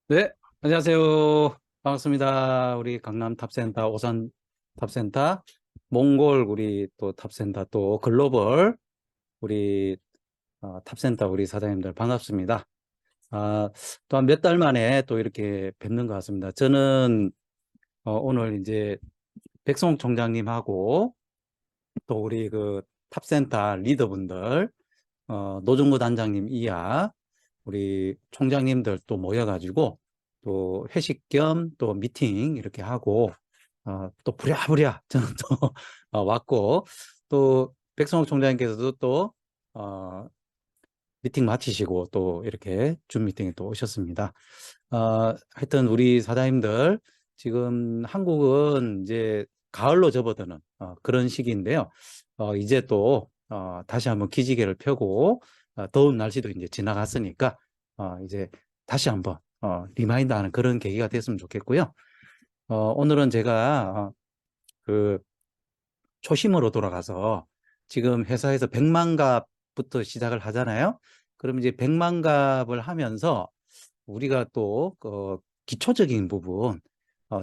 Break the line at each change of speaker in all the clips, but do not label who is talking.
네, 안녕하세요. 반갑습니다. 우리 강남 탑센터, 오산 탑센터, 몽골 우리 또 탑센터, 또 글로벌 우리 탑센터 우리 사장님들 반갑습니다. 또한 몇 달 만에 또 이렇게 뵙는 것 같습니다. 저는 오늘 이제 백송 총장님하고 또 우리 그 탑센터 리더분들, 노정구 단장님 이하 우리 총장님들 또 모여가지고 또 회식 겸 또 미팅 이렇게 하고 또 부랴부랴 저는 또 왔고 또 백성욱 총장님께서도 또 어, 미팅 마치시고 또 이렇게 줌 미팅에 또 오셨습니다. 하여튼 우리 사장님들 지금 한국은 이제 가을로 접어드는 그런 시기인데요. 이제 또 다시 한번 기지개를 펴고 더운 날씨도 이제 지나갔으니까 이제 다시 한번 리마인드하는 그런 계기가 됐으면 좋겠고요. 오늘은 제가 그 초심으로 돌아가서 지금 회사에서 100만 갑부터 시작을 하잖아요. 그럼 이제 100만 갑을 하면서 우리가 또 기초적인 부분,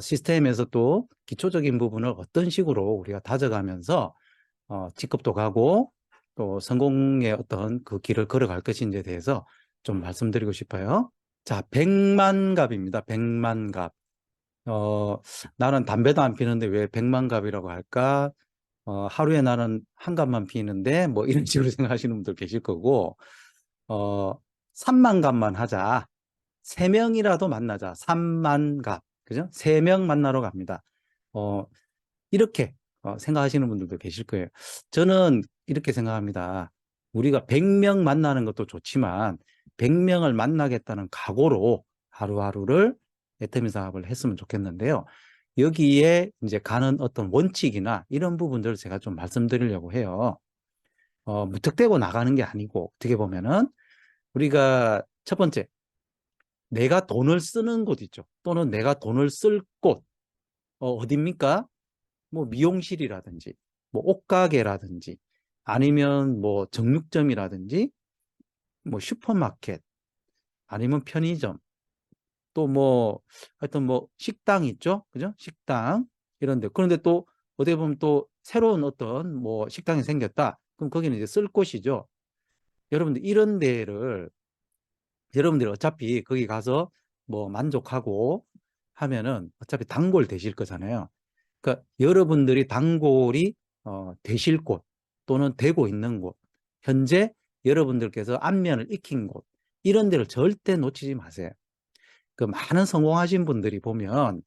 시스템에서 또 기초적인 부분을 어떤 식으로 우리가 다져가면서 직급도 가고 또 성공의 어떤 그 길을 걸어갈 것인지에 대해서 좀 말씀드리고 싶어요. 자, 100만 갑입니다. 100만 갑. 나는 담배도 안 피는데 왜 100만 갑이라고 할까? 하루에 나는 한 갑만 피는데 뭐 이런 식으로 생각하시는 분들 계실 거고, 어, 3만 갑만 하자. 3명이라도 만나자. 3만 갑. 그죠? 3명 만나러 갑니다. 어, 이렇게 생각하시는 분들도 계실 거예요. 저는 이렇게 생각합니다. 우리가 100명 만나는 것도 좋지만 100명을 만나겠다는 각오로 하루하루를 애터미 사업을 했으면 좋겠는데요. 여기에 이제 가는 어떤 원칙이나 이런 부분들을 제가 좀 말씀드리려고 해요. 무턱대고 나가는 게 아니고 어떻게 보면은 우리가 첫 번째, 내가 돈을 쓰는 곳 있죠. 또는 내가 돈을 쓸 곳, 어딥니까? 뭐 미용실이라든지, 뭐 옷가게라든지, 아니면 뭐 정육점이라든지, 뭐 슈퍼마켓, 아니면 편의점, 또 뭐 하여튼 뭐 식당 있죠, 그죠? 식당 이런데 그런데 또 어떻게 보면 또 새로운 어떤 뭐 식당이 생겼다. 그럼 거기는 이제 쓸 곳이죠. 여러분들 이런 데를 여러분들이 어차피 거기 가서 뭐 만족하고 하면은 어차피 단골 되실 거잖아요. 그러니까 여러분들이 단골이 되실 곳 또는 되고 있는 곳, 현재 여러분들께서 안면을 익힌 곳, 이런 데를 절대 놓치지 마세요. 그 많은 성공하신 분들이 보면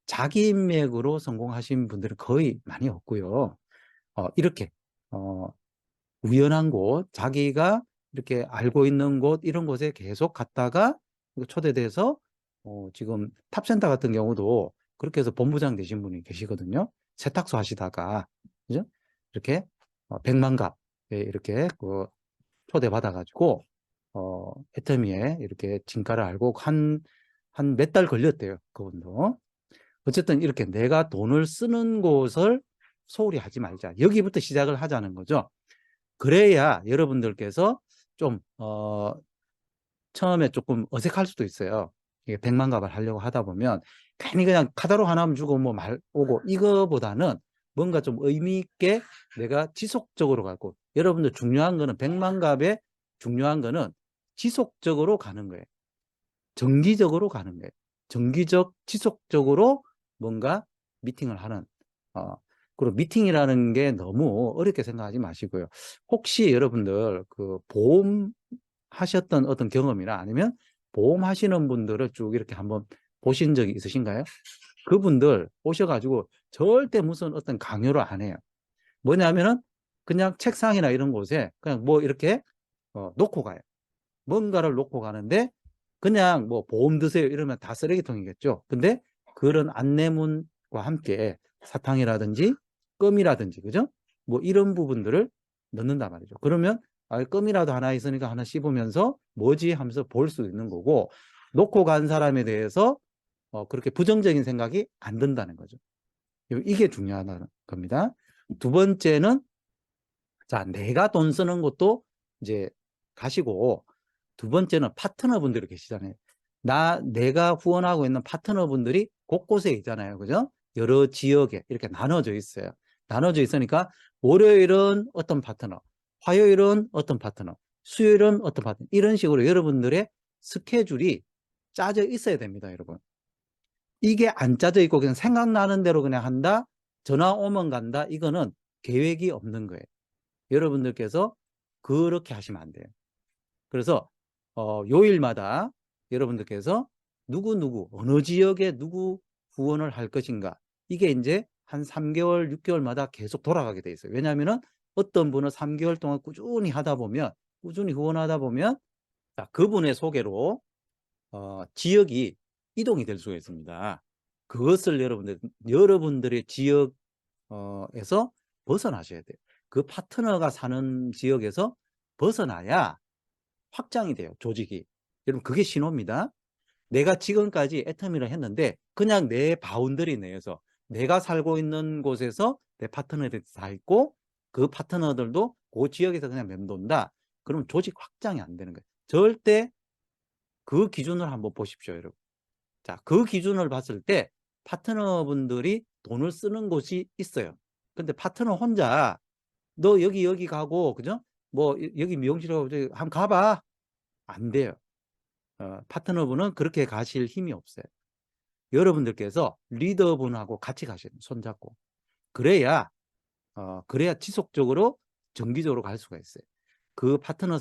자기 인맥으로 성공하신 분들은 거의 많이 없고요. 이렇게 어, 우연한 곳, 자기가 이렇게 알고 있는 곳, 이런 곳에 계속 갔다가 초대돼서 지금 탑센터 같은 경우도 그렇게 해서 본부장 되신 분이 계시거든요. 세탁소 하시다가, 그죠? 이렇게 100만 갑에 이렇게 초대받아가지고, 애터미에 이렇게 진가를 알고 한 몇 달 걸렸대요. 그분도. 어쨌든 이렇게 내가 돈을 쓰는 곳을 소홀히 하지 말자. 여기부터 시작을 하자는 거죠. 그래야 여러분들께서 좀 처음에 조금 어색할 수도 있어요. 이게 100만 갑을 하려고 하다 보면 괜히 그냥 카다로 하나만 주고 뭐 말 오고, 이거보다는 뭔가 좀 의미 있게 내가 지속적으로 가고, 여러분들 중요한 거는 100만 갑의 중요한 거는 지속적으로 가는 거예요. 정기적으로 가는 거예요. 정기적 지속적으로 뭔가 미팅을 하는, 어, 그리고 미팅이라는 게 너무 어렵게 생각하지 마시고요. 혹시 여러분들 그 보험 하셨던 어떤 경험이나 아니면 보험 하시는 분들을 쭉 이렇게 한번 보신 적이 있으신가요? 그분들 오셔가지고 절대 무슨 어떤 강요를 안 해요. 뭐냐면은 그냥 책상이나 이런 곳에 그냥 뭐 이렇게 놓고 가요. 뭔가를 놓고 가는데 그냥 뭐 보험 드세요 이러면 다 쓰레기통이겠죠. 근데 그런 안내문과 함께 사탕이라든지 껌이라든지, 그죠? 뭐 이런 부분들을 넣는단 말이죠. 그러면 껌이라도 하나 있으니까 하나 씹으면서 뭐지 하면서 볼 수 있는 거고, 놓고 간 사람에 대해서 그렇게 부정적인 생각이 안 든다는 거죠. 이게 중요하다는 겁니다. 두 번째는, 자, 내가 돈 쓰는 것도 이제 가시고, 두 번째는 파트너분들이 계시잖아요. 내가 후원하고 있는 파트너분들이 곳곳에 있잖아요. 그죠? 여러 지역에 이렇게 나눠져 있어요. 나눠져 있으니까 월요일은 어떤 파트너, 화요일은 어떤 파트너, 수요일은 어떤 파트너, 이런 식으로 여러분들의 스케줄이 짜져 있어야 됩니다, 여러분. 이게 안 짜져 있고 그냥 생각나는 대로 그냥 한다, 전화 오면 간다, 이거는 계획이 없는 거예요. 여러분들께서 그렇게 하시면 안 돼요. 그래서 요일마다 여러분들께서 누구 어느 지역에 누구 후원을 할 것인가, 이게 이제 한 3개월 6개월마다 계속 돌아가게 돼 있어요. 왜냐하면 어떤 분은 3개월 동안 꾸준히 하다 보면, 꾸준히 후원하다 보면, 자, 그분의 소개로 지역이 이동이 될 수가 있습니다. 그것을 여러분들의 지역에서 벗어나셔야 돼요. 그 파트너가 사는 지역에서 벗어나야 확장이 돼요, 조직이. 여러분, 그게 신호입니다. 내가 지금까지 애터미를 했는데 그냥 내 바운더리 내에서, 내가 살고 있는 곳에서 내 파트너들이 다 있고 그 파트너들도 그 지역에서 그냥 맴돈다. 그러면 조직 확장이 안 되는 거예요. 절대 그 기준을 한번 보십시오, 여러분. 자, 그 기준을 봤을 때 파트너분들이 돈을 쓰는 곳이 있어요. 근데 파트너 혼자 너 여기 가고, 그죠? 뭐 여기 미용실하고 한번 가봐. 안 돼요. 파트너분은 그렇게 가실 힘이 없어요. 여러분들께서 리더분하고 같이 가셔야 돼요. 손잡고. 그래야 지속적으로 정기적으로 갈 수가 있어요. 그 파트너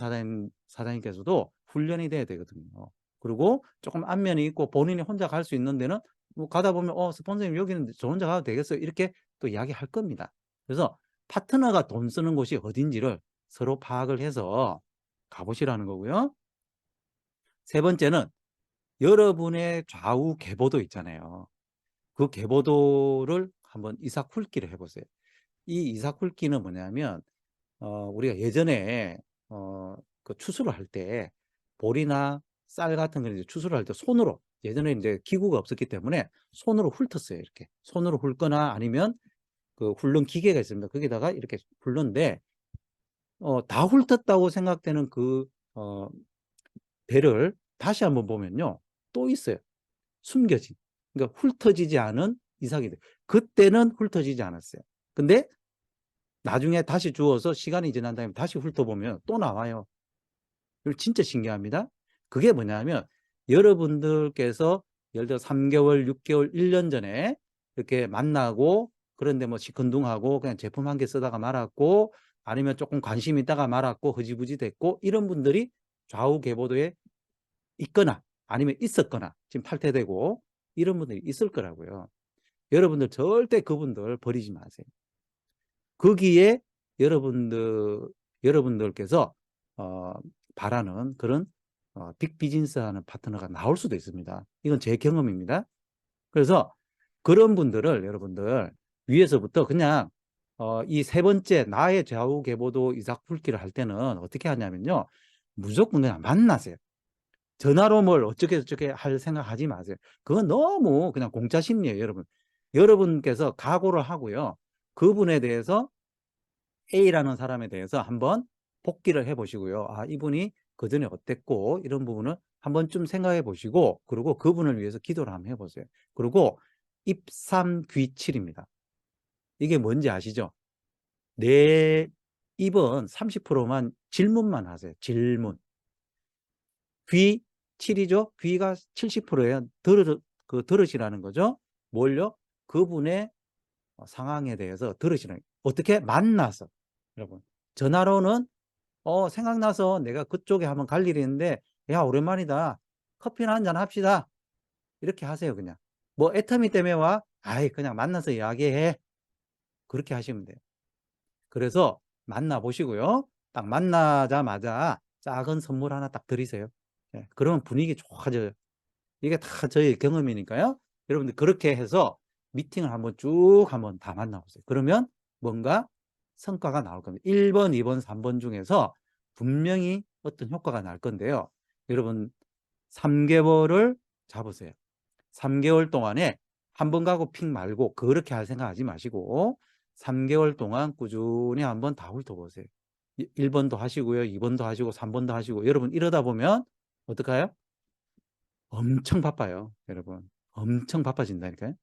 사장님께서도 훈련이 돼야 되거든요. 그리고 조금 안면이 있고 본인이 혼자 갈 수 있는 데는 뭐 가다 보면 스폰서님 여기는 저 혼자 가도 되겠어요, 이렇게 또 이야기할 겁니다. 그래서 파트너가 돈 쓰는 곳이 어딘지를 서로 파악을 해서 가보시라는 거고요. 세 번째는 여러분의 좌우 계보도 있잖아요. 그 계보도를 한번 이삭훑기를 해보세요. 이 이삭훑기는 뭐냐면 우리가 예전에 그 추수를 할 때 보리나 쌀 같은 거 이제 추수를 할 때 손으로, 예전에 이제 기구가 없었기 때문에 손으로 훑었어요. 이렇게 손으로 훑거나 아니면 그 훑는 기계가 있습니다. 거기다가 이렇게 훑는데 다 훑었다고 생각되는 그 배를 다시 한번 보면요, 또 있어요. 숨겨진. 그러니까 훑어지지 않은 이삭이 돼. 그때는 훑어지지 않았어요. 근데 나중에 다시 주워서 시간이 지난 다음에 다시 훑어보면 또 나와요. 진짜 신기합니다. 그게 뭐냐면 여러분들께서 예를 들어 3개월, 6개월, 1년 전에 이렇게 만나고, 그런데 뭐 시큰둥하고 그냥 제품 한 개 쓰다가 말았고, 아니면 조금 관심 있다가 말았고 흐지부지 됐고, 이런 분들이 좌우 계보도에 있거나 아니면 있었거나 지금 탈퇴되고 이런 분들이 있을 거라고요. 여러분들 절대 그분들 버리지 마세요. 거기에 여러분들께서 바라는 그런 빅 비즈니스 하는 파트너가 나올 수도 있습니다. 이건 제 경험입니다. 그래서 그런 분들을 여러분들 위에서부터 그냥 이 세 번째 나의 좌우 계보도 이삭풀기를 할 때는 어떻게 하냐면요, 무조건 그냥 만나세요. 전화로 뭘 어쩌게 할 생각하지 마세요. 그건 너무 그냥 공짜 심리예요, 여러분. 여러분께서 각오를 하고요, 그분에 대해서, A라는 사람에 대해서 한번 복기를 해보시고요. 아, 이분이 그전에 어땠고 이런 부분을 한번 좀 생각해 보시고, 그리고 그분을 위해서 기도를 한번 해보세요. 그리고 입삼귀칠입니다. 이게 뭔지 아시죠? 내 입은 30%만 질문만 하세요. 질문. 귀 7이죠? 귀가 70%예요. 들으시라는 거죠. 뭘요? 그분의 상황에 대해서 들으시는, 어떻게 만나서. 여러분, 전화로는 생각나서 내가 그쪽에 한번 갈 일이 있는데, 야, 오랜만이다, 커피나 한잔 합시다, 이렇게 하세요. 그냥 뭐 애터미 때문에 와? 아이, 그냥 만나서 이야기해. 그렇게 하시면 돼요. 그래서 만나보시고요, 딱 만나자마자 작은 선물 하나 딱 드리세요. 예, 그러면 분위기 좋아져요. 이게 다 저희 경험이니까요. 여러분들 그렇게 해서 미팅을 한번 다 만나보세요. 그러면 뭔가 성과가 나올 겁니다. 1번, 2번, 3번 중에서 분명히 어떤 효과가 날 건데요. 여러분, 3개월을 잡으세요. 3개월 동안에 한 번 가고 픽 말고 그렇게 할 생각하지 마시고 3개월 동안 꾸준히 한번 다 훑어보세요. 1번도 하시고요, 2번도 하시고 3번도 하시고. 여러분, 이러다 보면 어떡해요? 엄청 바빠요, 여러분. 엄청 바빠진다니까요.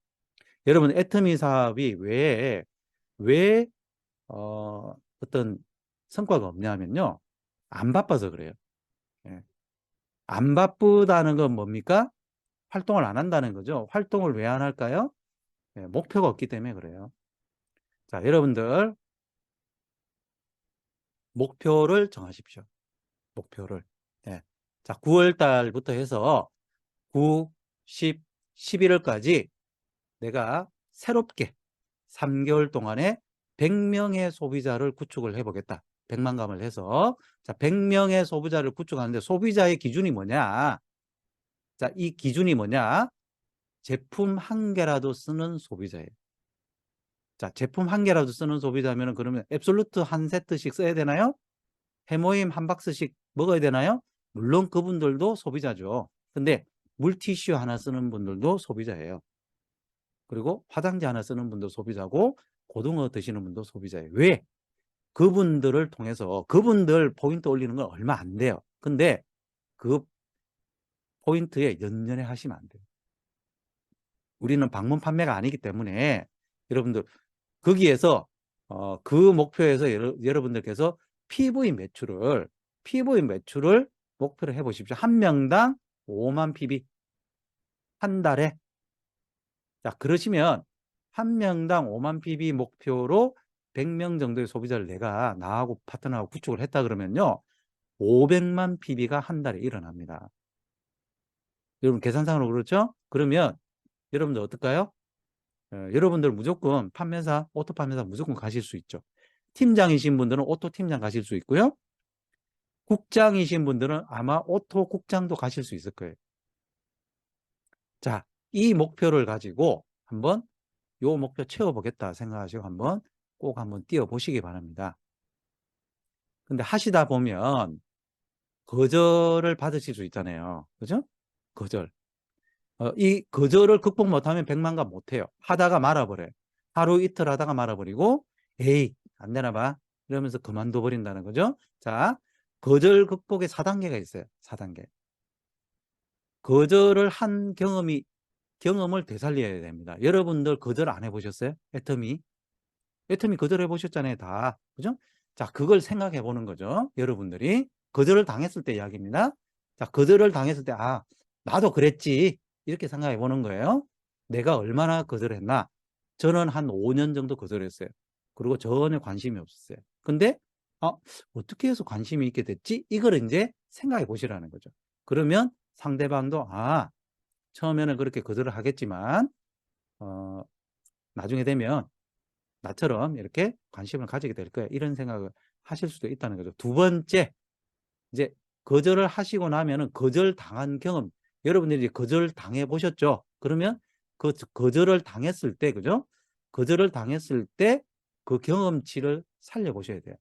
여러분, 애터미 사업이 왜 어떤 성과가 없냐면요. 안 바빠서 그래요. 예. 안 바쁘다는 건 뭡니까? 활동을 안 한다는 거죠. 활동을 왜 안 할까요? 예, 목표가 없기 때문에 그래요. 자, 여러분들 목표를 정하십시오. 목표를. 예. 자, 9월 달부터 해서 9, 10, 11월까지 내가 새롭게 3개월 동안에 100명의 소비자를 구축을 해보겠다. 100만 감을 해서. 자, 100명의 소비자를 구축하는데 소비자의 기준이 뭐냐? 자, 이 기준이 뭐냐? 제품 한 개라도 쓰는 소비자예요. 자, 제품 한 개라도 쓰는 소비자면 그러면 앱솔루트 한 세트씩 써야 되나요? 해모임 한 박스씩 먹어야 되나요? 물론 그분들도 소비자죠. 근데 물티슈 하나 쓰는 분들도 소비자예요. 그리고 화장지 하나 쓰는 분도 소비자고 고등어 드시는 분도 소비자예요. 왜? 그분들을 통해서 그분들 포인트 올리는 건 얼마 안 돼요. 근데 그 포인트에 연연해 하시면 안 돼요. 우리는 방문 판매가 아니기 때문에 여러분들 거기에서 그 목표에서 여러분들께서 PV 매출을 목표로 해보십시오. 한 명당 5만 PV 한 달에. 자, 그러시면 한 명당 5만 PV 목표로 100명 정도의 소비자를 내가 나하고 파트너하고 구축을 했다 그러면요. 500만 PV가 한 달에 일어납니다. 여러분 계산상으로 그렇죠? 그러면 여러분들 어떨까요? 여러분들 무조건 판매사, 오토 판매사 무조건 가실 수 있죠. 팀장이신 분들은 오토 팀장 가실 수 있고요. 국장이신 분들은 아마 오토 국장도 가실 수 있을 거예요. 자, 이 목표를 가지고 한번 요 목표 채워보겠다 생각하시고 꼭 한번 뛰어보시기 바랍니다. 근데 하시다 보면 거절을 받으실 수 있잖아요. 그죠? 거절. 이 거절을 극복 못하면 100만가 못해요. 하다가 말아버려요. 하루 이틀 하다가 말아버리고 에이 안 되나 봐 이러면서 그만둬 버린다는 거죠. 자, 거절 극복의 4단계가 있어요. 4단계. 거절을 한 경험을 되살려야 됩니다. 여러분들 거절 안 해보셨어요? 애터미 거절해 보셨잖아요, 다. 그죠? 자, 그걸 생각해 보는 거죠. 여러분들이 거절을 당했을 때 이야기입니다. 자, 거절을 당했을 때, 아, 나도 그랬지. 이렇게 생각해 보는 거예요. 내가 얼마나 거절했나? 저는 한 5년 정도 거절했어요. 그리고 전혀 관심이 없었어요. 근데, 어떻게 해서 관심이 있게 됐지? 이걸 이제 생각해 보시라는 거죠. 그러면 상대방도, 처음에는 그렇게 거절을 하겠지만, 나중에 되면 나처럼 이렇게 관심을 가지게 될 거야. 이런 생각을 하실 수도 있다는 거죠. 두 번째, 이제 거절을 하시고 나면은 거절당한 경험, 여러분들이 이제 거절 당해 보셨죠? 그러면 그 거절을 당했을 때, 그죠? 거절을 당했을 때 그 경험치를 살려 보셔야 돼요.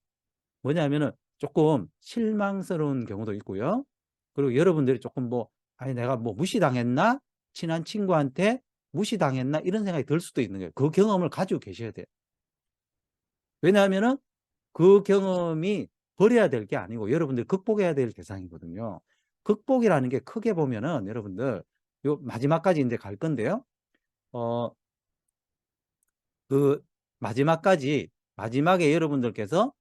뭐냐면은 조금 실망스러운 경우도 있고요. 그리고 여러분들이 조금 아니 내가 무시당했나? 친한 친구한테 무시당했나? 이런 생각이 들 수도 있는 거예요. 그 경험을 가지고 계셔야 돼요. 왜냐하면은 그 경험이 버려야 될 게 아니고 여러분들이 극복해야 될 대상이거든요. 극복이라는 게 크게 보면은 여러분들 요 마지막까지 이제 갈 건데요. 어, 그 마지막에 여러분들께서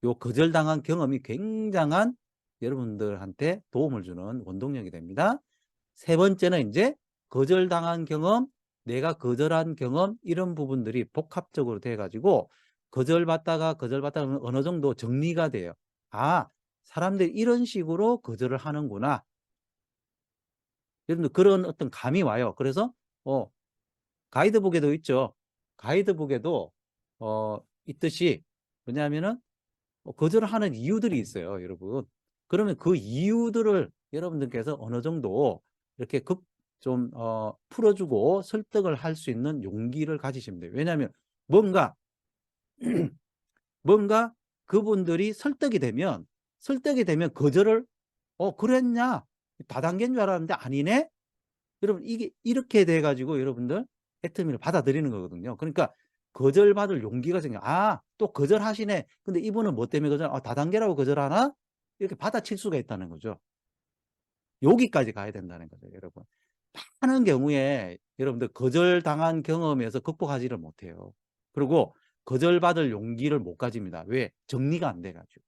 요 거절당한 경험이 굉장한 여러분들한테 도움을 주는 원동력이 됩니다. 세 번째는 이제 거절당한 경험, 내가 거절한 경험 이런 부분들이 복합적으로 돼 가지고 거절받다가 어느 정도 정리가 돼요. 사람들이 이런 식으로 거절을 하는구나. 여러분들 그런 어떤 감이 와요. 그래서 가이드북에도 있죠. 가이드북에도 있듯이 뭐냐면은 거절을 하는 이유들이 있어요, 여러분. 그러면 그 이유들을 여러분들께서 어느 정도 이렇게 좀 풀어주고 설득을 할 수 있는 용기를 가지시면 돼요. 왜냐하면 뭔가 그분들이 설득이 되면 거절을 그랬냐? 다단계인 줄 알았는데 아니네? 여러분 이게 이렇게 돼 가지고 여러분들 애터미를 받아들이는 거거든요. 그러니까 거절받을 용기가 생겨. 또 거절하시네. 근데 이분은 뭐 때문에 다단계라고 거절하나? 이렇게 받아칠 수가 있다는 거죠. 여기까지 가야 된다는 거죠, 여러분. 많은 경우에 여러분들 거절당한 경험에서 극복하지를 못해요. 그리고 거절받을 용기를 못 가집니다. 왜? 정리가 안 돼가지고.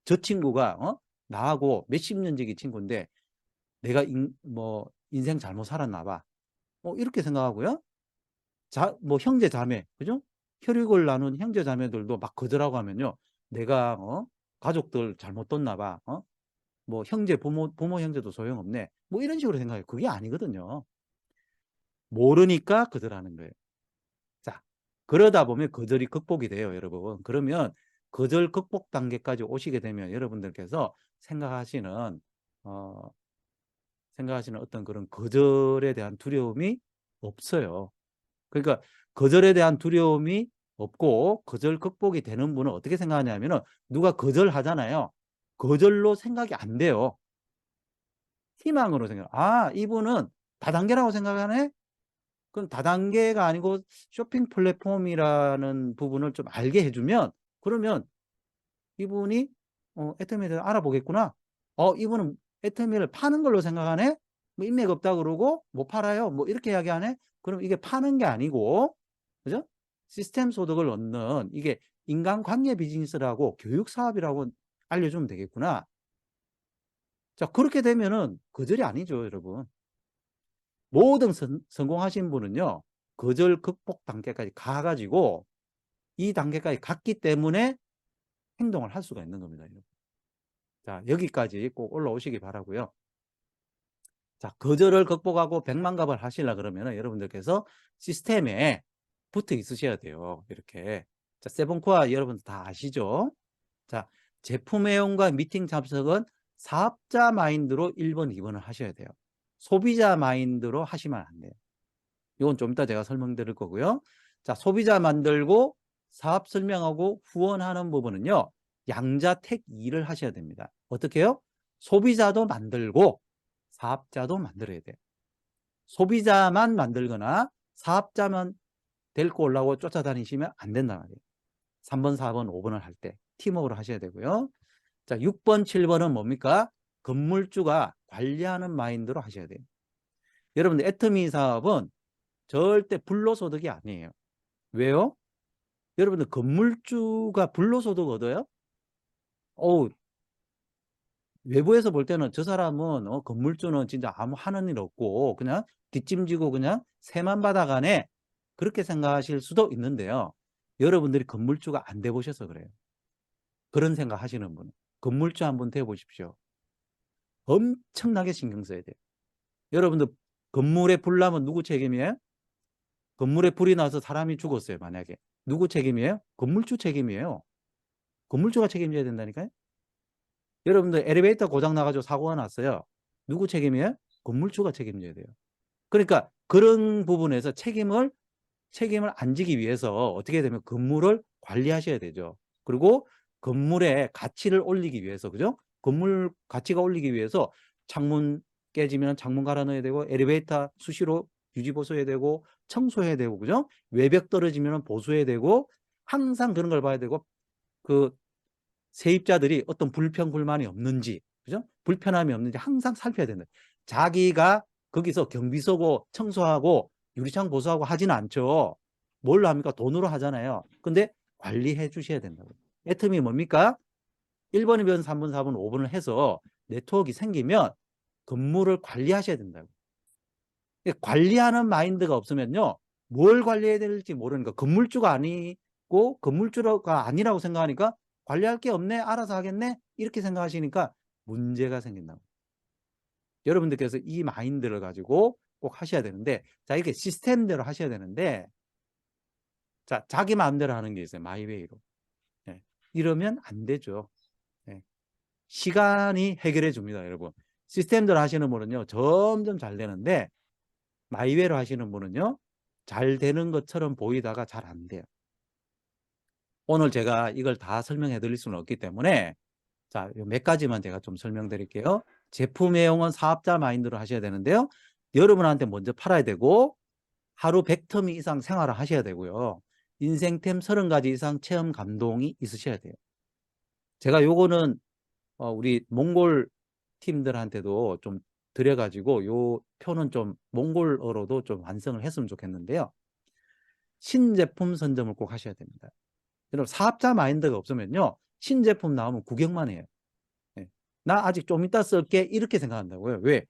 저 친구가 나하고 몇십 년 지기 친구인데 내가 인생 잘못 살았나 봐. 이렇게 생각하고요. 뭐 형제 자매, 그죠? 혈육을 나눈 형제 자매들도 막 거절하고 하면요. 내가 가족들 잘못 뒀나 봐. 뭐 형제 부모 형제도 소용없네. 뭐 이런 식으로 생각해요. 그게 아니거든요. 모르니까 거절하는 거예요. 자, 그러다 보면 거절이 극복이 돼요, 여러분. 그러면 거절 극복 단계까지 오시게 되면 여러분들께서 어, 생각하시는 어떤 그런 거절에 대한 두려움이 없어요. 그러니까 거절에 대한 두려움이 없고 거절 극복이 되는 분은 어떻게 생각하냐면은 누가 거절하잖아요. 거절로 생각이 안 돼요. 희망으로 생각. 아, 이분은 다단계라고 생각하네? 그럼 다단계가 아니고 쇼핑 플랫폼이라는 부분을 좀 알게 해주면 그러면 이분이 애터미에 대해서 알아보겠구나. 이분은 애터미를 파는 걸로 생각하네? 뭐 인맥 없다 그러고 못 팔아요. 뭐 이렇게 이야기하네? 그럼 이게 파는 게 아니고 그죠? 시스템 소득을 얻는 이게 인간관계 비즈니스라고 교육 사업이라고 알려주면 되겠구나. 자, 그렇게 되면은 거절이 아니죠, 여러분. 모든 성공하신 분은요, 거절 극복 단계까지 가가지고 이 단계까지 갔기 때문에 행동을 할 수가 있는 겁니다. 여러분. 자, 여기까지 꼭 올라오시기 바라고요. 자, 거절을 극복하고 백만갑을 하시려 그러면 여러분들께서 시스템에 붙어 있으셔야 돼요. 이렇게. 자, 세븐코어 여러분들 다 아시죠? 자, 제품 애용과 미팅 참석은 사업자 마인드로 1번, 2번을 하셔야 돼요. 소비자 마인드로 하시면 안 돼요. 이건 좀 이따 제가 설명드릴 거고요. 자, 소비자 만들고 사업 설명하고 후원하는 부분은요. 양자택 2를 하셔야 됩니다. 어떻게 해요? 소비자도 만들고 사업자도 만들어야 돼요. 소비자만 만들거나 사업자만 데리고 올라고 쫓아다니시면 안 된단 말이에요. 3번, 4번, 5번을 할 때 팀워크로 하셔야 되고요. 자, 6번, 7번은 뭡니까? 건물주가 관리하는 마인드로 하셔야 돼요. 여러분들 애터미 사업은 절대 불로소득이 아니에요. 왜요? 여러분들 건물주가 불로소득 얻어요? 어우, 외부에서 볼 때는 저 사람은 건물주는 진짜 아무 하는 일 없고 그냥 뒷짐지고 그냥 세만 받아가네 그렇게 생각하실 수도 있는데요. 여러분들이 건물주가 안 돼 보셔서 그래요. 그런 생각 하시는 분 건물주 한번 돼 보십시오. 엄청나게 신경 써야 돼요. 여러분들 건물에 불 나면 누구 책임이에요? 건물에 불이 나서 사람이 죽었어요. 만약에 누구 책임이에요? 건물주 책임이에요. 건물주가 책임져야 된다니까요. 여러분들 엘리베이터 고장 나가지고 사고가 났어요. 누구 책임이에요? 건물주가 책임져야 돼요. 그러니까 그런 부분에서 책임을 안 지기 위해서 어떻게 되면 건물을 관리하셔야 되죠. 그리고 건물의 가치를 올리기 위해서, 그죠? 건물 가치가 올리기 위해서 창문 깨지면 창문 갈아 넣어야 되고, 엘리베이터 수시로 유지 보수해야 되고, 청소해야 되고, 그죠? 외벽 떨어지면 보수해야 되고, 항상 그런 걸 봐야 되고, 그 세입자들이 어떤 불평, 불만이 없는지, 그죠? 불편함이 없는지 항상 살펴야 된다. 자기가 거기서 경비 서고 청소하고 유리창 보수하고 하지는 않죠. 뭘로 합니까? 돈으로 하잖아요. 근데 관리해 주셔야 된다고. 애텀이 뭡니까? 1번, 2번, 3번, 4번, 5번을 해서 네트워크가 생기면 건물을 관리하셔야 된다고. 관리하는 마인드가 없으면요. 뭘 관리해야 될지 모르니까 건물주가 아니고 건물주가 아니라고 생각하니까 관리할 게 없네, 알아서 하겠네 이렇게 생각하시니까 문제가 생긴다고. 여러분들께서 이 마인드를 가지고 꼭 하셔야 되는데, 자, 이렇게 시스템대로 하셔야 되는데, 자, 자기 마음대로 하는 게 있어요. 마이웨이로. 네. 이러면 안 되죠. 네. 시간이 해결해 줍니다, 여러분. 시스템대로 하시는 분은요, 점점 잘 되는데, 마이웨이로 하시는 분은요, 잘 되는 것처럼 보이다가 잘 안 돼요. 오늘 제가 이걸 다 설명해 드릴 수는 없기 때문에, 자, 몇 가지만 제가 좀 설명드릴게요. 제품 애용은 사업자 마인드로 하셔야 되는데요. 여러분한테 먼저 팔아야 되고, 하루 100텀 이상 생활을 하셔야 되고요. 인생템 30가지 이상 체험 감동이 있으셔야 돼요. 제가 요거는 우리 몽골 팀들한테도 좀 드려가지고 요 표는 좀 몽골어로도 좀 완성을 했으면 좋겠는데요. 신제품 선점을 꼭 하셔야 됩니다. 여러분 사업자 마인드가 없으면요. 신제품 나오면 구경만 해요. 예. 나 아직 좀 이따 쓸게 이렇게 생각한다고요. 왜?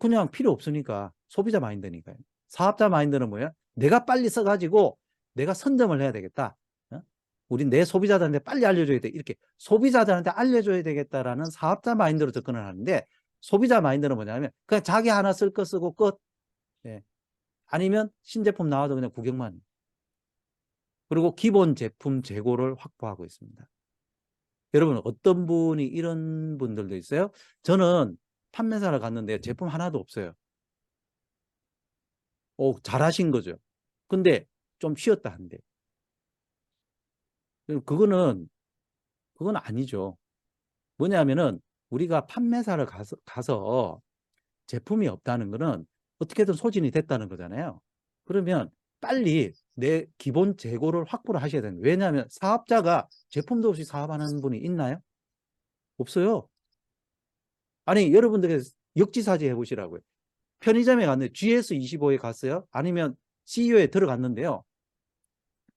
그냥 필요 없으니까. 소비자 마인드니까요. 사업자 마인드는 뭐야? 내가 빨리 써가지고 내가 선점을 해야 되겠다. 어? 우리 내 소비자들한테 빨리 알려줘야 돼. 이렇게 소비자들한테 알려줘야 되겠다라는 사업자 마인드로 접근을 하는데 소비자 마인드는 뭐냐면 그냥 자기 하나 쓸 거 쓰고 끝. 예. 아니면 신제품 나와도 그냥 구경만 해요. 그리고 기본 제품 재고를 확보하고 있습니다. 여러분 어떤 분이 이런 분들도 있어요? 저는 판매사를 갔는데 제품 하나도 없어요. 잘하신 거죠. 근데 좀 쉬었다 한대. 그건 아니죠. 뭐냐면은 우리가 판매사를 가서 제품이 없다는 거는 어떻게든 소진이 됐다는 거잖아요. 그러면 빨리 내 기본 재고를 확보를 하셔야 됩니다. 왜냐하면 사업자가 제품도 없이 사업하는 분이 있나요? 없어요. 아니 여러분들이 역지사지 해보시라고요. 편의점에 갔는데 GS25에 갔어요? 아니면 CEO에 들어갔는데요.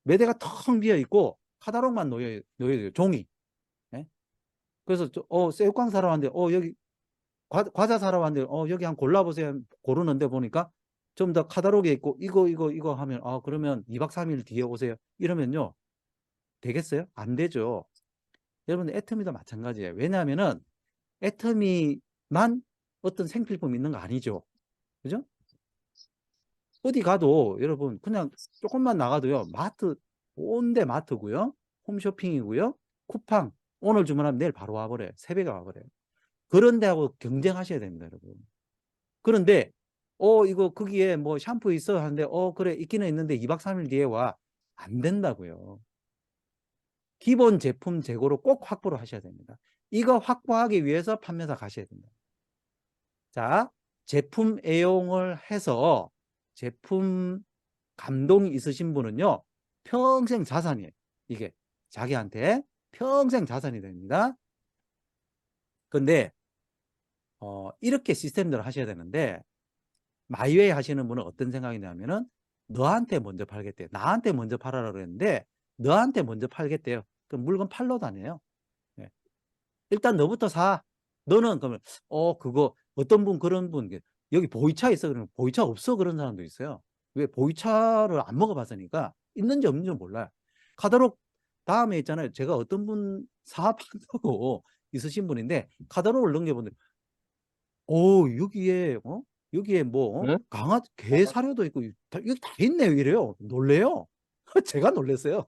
매대가 텅 비어 있고 카탈로그만 놓여 있어요. 종이. 예? 그래서 새우깡 사러 왔는데 여기 과자 사러 왔는데 여기 한 골라보세요. 고르는데 보니까 좀 더 카탈로그에 있고 이거 하면 그러면 2박 3일 뒤에 오세요. 이러면요. 되겠어요? 안 되죠. 여러분 애터미도 마찬가지예요. 왜냐하면은 애터미만 어떤 생필품이 있는 거 아니죠. 그죠? 어디 가도 여러분 그냥 조금만 나가도요. 마트 온데 마트고요. 홈쇼핑이고요. 쿠팡 오늘 주문하면 내일 바로 와버려요. 새벽에 와버려요. 그런 데하고 경쟁하셔야 됩니다, 여러분. 그런데 이거 거기에 뭐 샴푸 있어 하는데 그래 있기는 있는데 2박 3일 뒤에 와. 안 된다고요. 기본 제품 재고로 꼭 확보를 하셔야 됩니다. 이거 확보하기 위해서 판매사 가셔야 됩니다. 자, 제품 애용을 해서 제품 감동이 있으신 분은요. 평생 자산이에요. 이게 자기한테 평생 자산이 됩니다. 근데 이렇게 시스템들을 하셔야 되는데 마이웨이 하시는 분은 어떤 생각이냐면은 너한테 먼저 팔겠대요. 나한테 먼저 팔아라 그랬는데 너한테 먼저 팔겠대요. 그럼 물건 팔러 다녀요. 네. 일단 너부터 사. 너는 그러면 그거 어떤 분 그런 분 여기 보이차 있어 그러면 보이차 없어 그런 사람도 있어요. 왜 보이차를 안 먹어봤으니까 있는지 없는지 몰라요. 카다록 다음에 있잖아요. 제가 어떤 분 사업한다고 있으신 분인데 카다록을 넘겨보는데 여기에 뭐
응?
개 사료도 있고 여기 다 있네요 이래요. 놀래요. 제가 놀랐어요.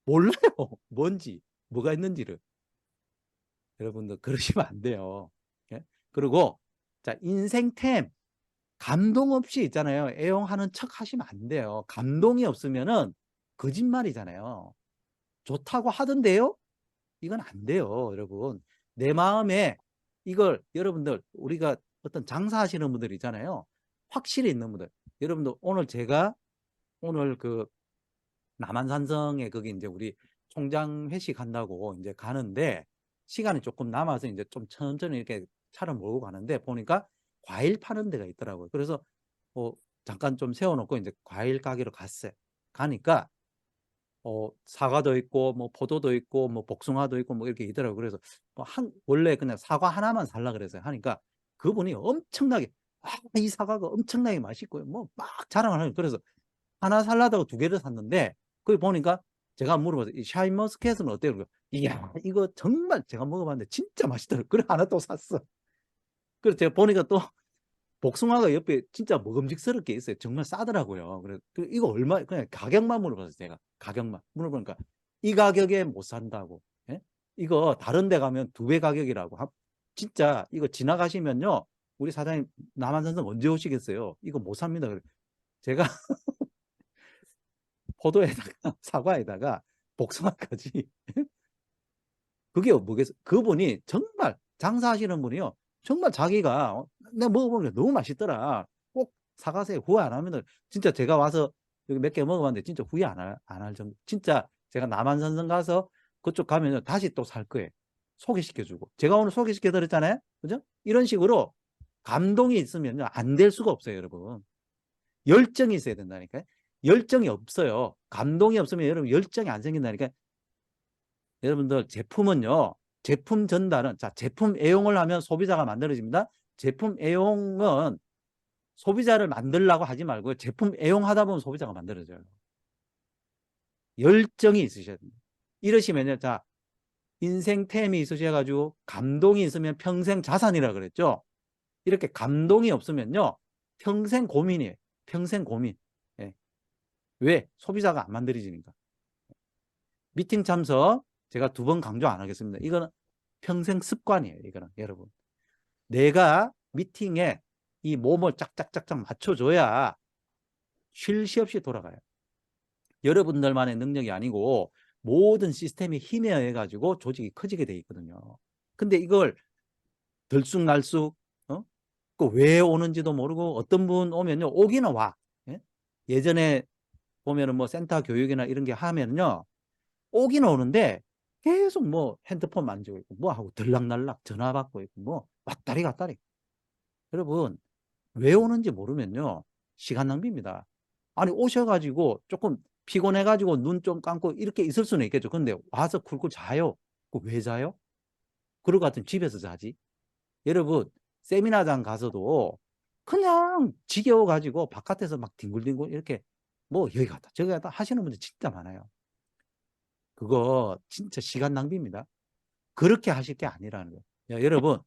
몰라요. 뭔지 뭐가 있는지를. 여러분들 그러시면 안 돼요. 예? 그리고 자 인생템 감동 없이 있잖아요. 애용하는 척 하시면 안 돼요. 감동이 없으면은 거짓말이잖아요. 좋다고 하던데요? 이건 안 돼요, 여러분. 내 마음에 이걸 여러분들 우리가 어떤 장사하시는 분들 있잖아요. 확실히 있는 분들. 여러분들 오늘 그 남한산성에 거기 이제 우리 총장 회식 한다고 이제 가는데 시간이 조금 남아서 이제 좀 천천히 이렇게 차를 몰고 가는데 보니까 과일 파는 데가 있더라고요. 그래서 잠깐 좀 세워놓고 이제 과일 가게로 갔어요. 가니까 사과도 있고 뭐 포도도 있고 뭐 복숭아도 있고 뭐 이렇게 있더라고요. 그래서 원래 그냥 사과 하나만 살라 그랬어요. 하니까 그분이 엄청나게 이 사과가 엄청나게 맛있고요. 뭐 막 자랑을 하요. 그래서 하나 살라다가 두 개를 샀는데 거기 보니까 제가 물어봤어요. 이 샤인머스켓은 어때요? 그러고 이야 이거 정말 제가 먹어봤는데 진짜 맛있더라고요. 그래 하나 또 샀어. 그래서 제가 보니까 또 복숭아가 옆에 진짜 먹음직스럽게 있어요. 정말 싸더라고요. 그래서 이거 얼마 그냥 가격만 물어봤어요. 제가 가격만 물어보니까 이 가격에 못 산다고. 예? 이거 다른 데 가면 2배 가격이라고. 진짜 이거 지나가시면요. 우리 사장님 남한산성 언제 오시겠어요? 이거 못 삽니다. 제가 포도에다가 사과에다가 복숭아까지 그게 뭐겠어요? 그분이 정말 장사하시는 분이요. 정말 자기가 내가 먹어보니까 너무 맛있더라. 꼭 사가세요. 후회 안 하면은 진짜 제가 와서 여기 몇 개 먹어봤는데 진짜 후회 안 할 정도. 진짜 제가 남한산성 가서 그쪽 가면 다시 또 살 거예요. 소개시켜주고, 제가 오늘 소개시켜드렸잖아요. 그죠? 이런 식으로 감동이 있으면요, 안 될 수가 없어요, 여러분. 열정이 있어야 된다니까요. 열정이 없어요. 감동이 없으면 여러분 열정이 안 생긴다니까. 여러분들 제품은요, 제품 전달은, 자, 제품 애용을 하면 소비자가 만들어집니다. 제품 애용은 소비자를 만들려고 하지 말고 제품 애용하다 보면 소비자가 만들어져요. 열정이 있으셔야 됩니다. 이러시면요, 자, 인생템이 있으셔가지고 감동이 있으면 평생 자산이라 그랬죠. 이렇게 감동이 없으면요, 평생 고민이에요. 평생 고민. 예. 왜? 소비자가 안 만들어지니까. 미팅 참석 제가 2번 강조 안 하겠습니다. 이거는 평생 습관이에요. 이거는 여러분, 내가 미팅에 이 몸을 짝짝짝짝 맞춰줘야 쉴 새 없이 돌아가요. 여러분들만의 능력이 아니고 모든 시스템이 힘에 의해 가지고 조직이 커지게 돼 있거든요. 근데 이걸 들쑥날쑥, 그 왜 오는지도 모르고, 어떤 분 오면요, 오기는 와. 예? 예전에 보면은 뭐 센터 교육이나 이런 게 하면요, 오기는 오는데 계속 뭐 핸드폰 만지고 있고 뭐 하고 들락날락 전화 받고 있고 뭐 왔다리 갔다리. 여러분, 왜 오는지 모르면요, 시간 낭비입니다. 아니, 오셔가지고 조금 피곤해가지고 눈 좀 감고 이렇게 있을 수는 있겠죠. 근데 와서 쿨쿨 자요. 왜 자요? 그럴 것 같으면 집에서 자지. 여러분, 세미나장 가서도 그냥 지겨워가지고 바깥에서 막 뒹굴뒹굴 이렇게 뭐 여기 갔다 저기 갔다 하시는 분들 진짜 많아요. 그거 진짜 시간 낭비입니다. 그렇게 하실 게 아니라는 거예요. 야, 여러분,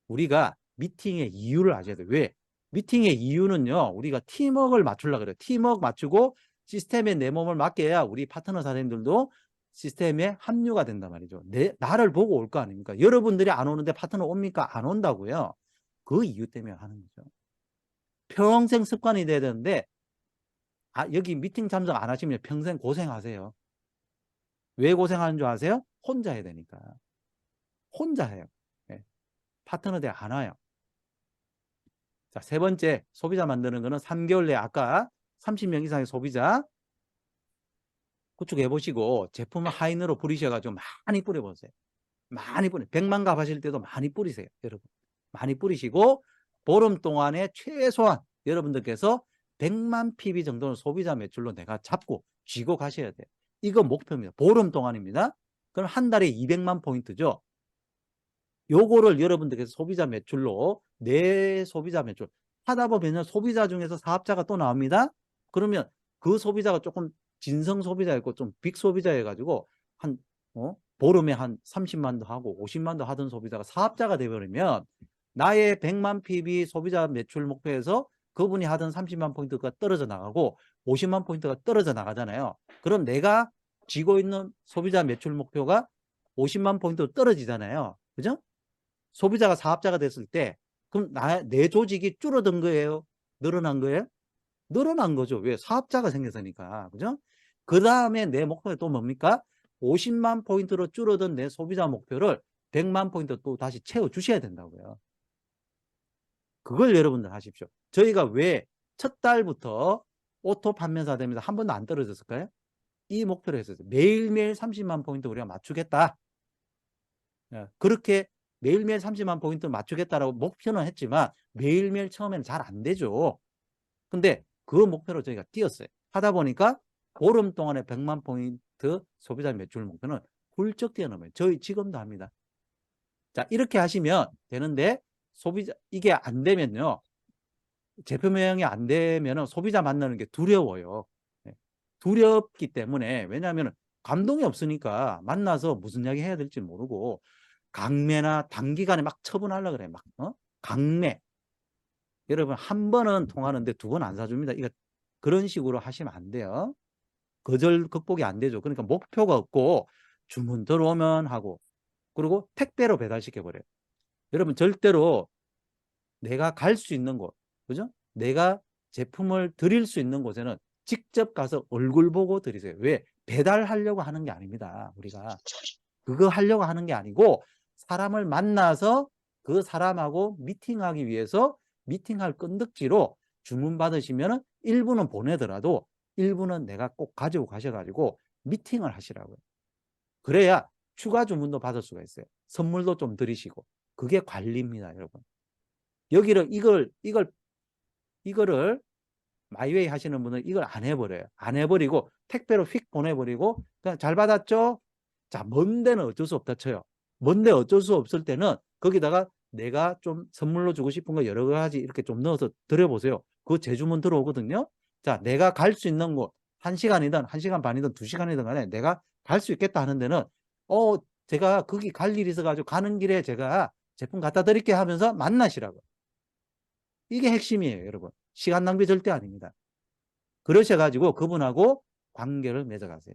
우리가 미팅의 이유를 아셔야 돼요. 왜? 미팅의 이유는요, 우리가 팀워크를 맞추려고 그래요. 팀워크 맞추고 시스템에 내 몸을 맡겨야 우리 파트너 사장님들도 시스템에 합류가 된단 말이죠. 나를 보고 올 거 아닙니까? 여러분들이 안 오는데 파트너 옵니까? 안 온다고요. 그 이유 때문에 하는 거죠. 평생 습관이 돼야 되는데, 여기 미팅 참석 안 하시면 평생 고생하세요. 왜 고생하는 줄 아세요? 혼자 해야 되니까. 혼자 해요. 네. 파트너들 안 와요. 자, 3번째, 소비자 만드는 거는 3개월 내에 아까 30명 이상의 소비자 구축해 보시고 제품을 하인으로 뿌리셔가지고 많이 뿌려보세요. 많이 뿌려. 100만 갑 하실 때도 많이 뿌리세요, 여러분. 많이 뿌리시고 보름 동안에 최소한 여러분들께서 100만 PB 정도는 소비자 매출로 내가 잡고 쥐고 가셔야 돼요. 이거 목표입니다. 보름 동안입니다. 그럼 한 달에 200만 포인트죠. 요거를 여러분들께서 소비자 매출로, 내 소비자 매출 하다 보면 소비자 중에서 사업자가 또 나옵니다. 그러면 그 소비자가 조금 진성 소비자였고 좀 빅 소비자여가지고 한 보름에 한 30만도 하고 50만도 하던 소비자가 사업자가 되어버리면 나의 100만 PB 소비자 매출 목표에서 그분이 하던 30만 포인트가 떨어져 나가고 50만 포인트가 떨어져 나가잖아요. 그럼 내가 쥐고 있는 소비자 매출 목표가 50만 포인트 떨어지잖아요. 그죠? 소비자가 사업자가 됐을 때 그럼 내 조직이 줄어든 거예요? 늘어난 거예요? 늘어난 거죠. 왜? 사업자가 생겼으니까. 그죠? 그 다음에 내 목표가 또 뭡니까? 50만 포인트로 줄어든 내 소비자 목표를 100만 포인트 또 다시 채워주셔야 된다고요. 그걸 여러분들 하십시오. 저희가 왜 첫 달부터 오토 판매사 되면서 한 번도 안 떨어졌을까요? 이 목표를 했었어요. 매일매일 30만 포인트 우리가 맞추겠다. 그렇게 매일매일 30만 포인트 맞추겠다라고 목표는 했지만 매일매일 처음에는 잘 안 되죠. 근데 그 목표로 저희가 뛰었어요. 하다 보니까 보름 동안에 100만 포인트 소비자 매출 목표는 훌쩍 뛰어넘어요. 저희 지금도 합니다. 자, 이렇게 하시면 되는데 소비자 이게 안 되면요, 제품 외형이 안 되면은 소비자 만나는 게 두려워요. 두렵기 때문에, 왜냐하면 감동이 없으니까 만나서 무슨 이야기 해야 될지 모르고 강매나 단기간에 막 처분하려고 그래. 막 강매. 여러분, 한 번은 통하는데 2번 안 사줍니다. 이거 그런 식으로 하시면 안 돼요. 거절 극복이 안 되죠. 그러니까 목표가 없고 주문 들어오면 하고, 그리고 택배로 배달시켜 버려요. 여러분, 절대로 내가 갈 수 있는 곳, 그죠? 내가 제품을 드릴 수 있는 곳에는 직접 가서 얼굴 보고 드리세요. 왜? 배달하려고 하는 게 아닙니다. 우리가 그거 하려고 하는 게 아니고 사람을 만나서 그 사람하고 미팅하기 위해서 미팅할 건덕지로 주문 받으시면 일부는 보내더라도 일부는 내가 꼭 가지고 가셔가지고 미팅을 하시라고요. 그래야 추가 주문도 받을 수가 있어요. 선물도 좀 드리시고. 그게 관리입니다, 여러분. 이거를 마이웨이 하시는 분은 이걸 안 해버려요. 안 해버리고 택배로 휙 보내버리고 그냥 잘 받았죠? 자, 먼 데는 어쩔 수 없다 쳐요. 먼 데 어쩔 수 없을 때는 거기다가 내가 좀 선물로 주고 싶은 거 여러 가지 이렇게 좀 넣어서 드려보세요. 그 재주문 들어오거든요. 자, 내가 갈 수 있는 곳 1시간이든 1시간 반이든 2시간이든 간에 내가 갈 수 있겠다 하는 데는 제가 거기 갈 일이 있어가지고 가는 길에 제가 제품 갖다 드릴게 하면서 만나시라고. 이게 핵심이에요, 여러분. 시간 낭비 절대 아닙니다. 그러셔가지고 그분하고 관계를 맺어가세요.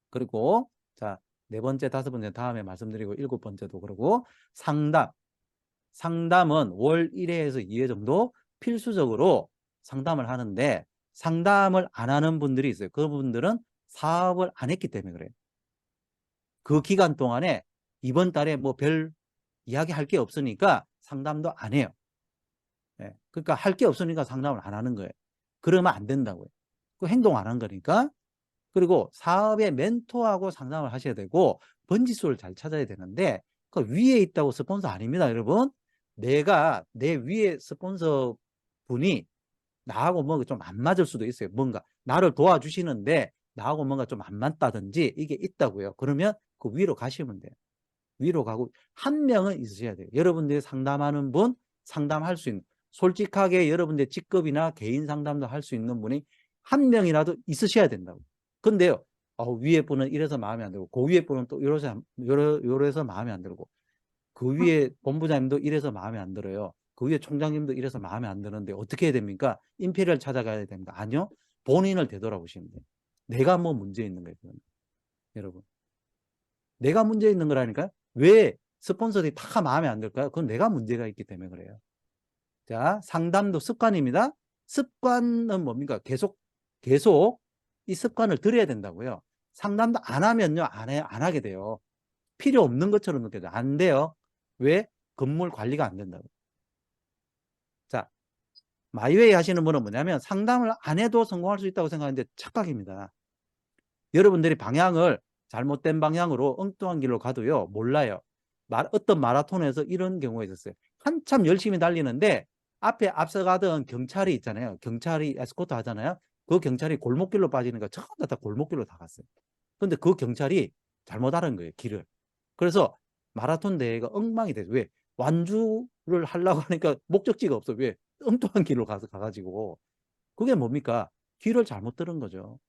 그리고 자, 4번째, 5번째 다음에 말씀드리고 7번째도 그러고 상담은 월 1회에서 2회 정도 필수적으로 상담을 하는데 상담을 안 하는 분들이 있어요. 그분들은 사업을 안 했기 때문에 그래요. 그 기간 동안에 이번 달에 뭐 별 이야기 할 게 없으니까 상담도 안 해요. 예, 그러니까 할 게 없으니까 상담을 안 하는 거예요. 그러면 안 된다고요. 그 행동 안 한 거니까. 그리고 사업의 멘토하고 상담을 하셔야 되고 번지수를 잘 찾아야 되는데 그 위에 있다고 스폰서 아닙니다, 여러분. 내가 내 위에 스폰서 분이 나하고 뭔가 좀 안 맞을 수도 있어요. 뭔가 나를 도와주시는데 나하고 뭔가 좀 안 맞다든지 이게 있다고요. 그러면 그 위로 가시면 돼요. 위로 가고 한 명은 있으셔야 돼요. 여러분들이 상담하는 분, 상담할 수 있는 솔직하게 여러분들 직급이나 개인 상담도 할 수 있는 분이 한 명이라도 있으셔야 된다고. 근데요, 위에 분은 이래서 마음에 안 들고 그 위에 분은 또 이래서 마음에 안 들고 그 위에 본부장님도 이래서 마음에 안 들어요. 그 위에 총장님도 이래서 마음에 안 드는데 어떻게 해야 됩니까? 임페리얼 찾아가야 됩니까? 아니요. 본인을 되돌아보시면 돼요. 내가 뭐 문제 있는 거예요, 여러분. 내가 문제 있는 거라니까요. 왜 스폰서들이 다 마음에 안 들까요? 그건 내가 문제가 있기 때문에 그래요. 자, 상담도 습관입니다. 습관은 뭡니까? 계속 이 습관을 들여야 된다고요. 상담도 안 하면요, 안 하게 돼요. 필요 없는 것처럼 느껴져요. 안 돼요. 왜? 건물 관리가 안 된다고. 자, 마이웨이 하시는 분은 뭐냐면 상담을 안 해도 성공할 수 있다고 생각하는데 착각입니다. 여러분들이 방향을 잘못된 방향으로 엉뚱한 길로 가도요, 몰라요. 어떤 마라톤에서 이런 경우가 있었어요. 한참 열심히 달리는데 앞에 앞서가던 경찰이 있잖아요. 경찰이 에스코트 하잖아요. 그 경찰이 골목길로 빠지니까 전부 다 골목길로 다 갔어요. 근데 그 경찰이 잘못 알은 거예요, 길을. 그래서 마라톤 대회가 엉망이 됐어요. 왜? 완주를 하려고 하니까 목적지가 없어. 왜? 엉뚱한 길로 가가지고. 그게 뭡니까? 길을 잘못 들은 거죠.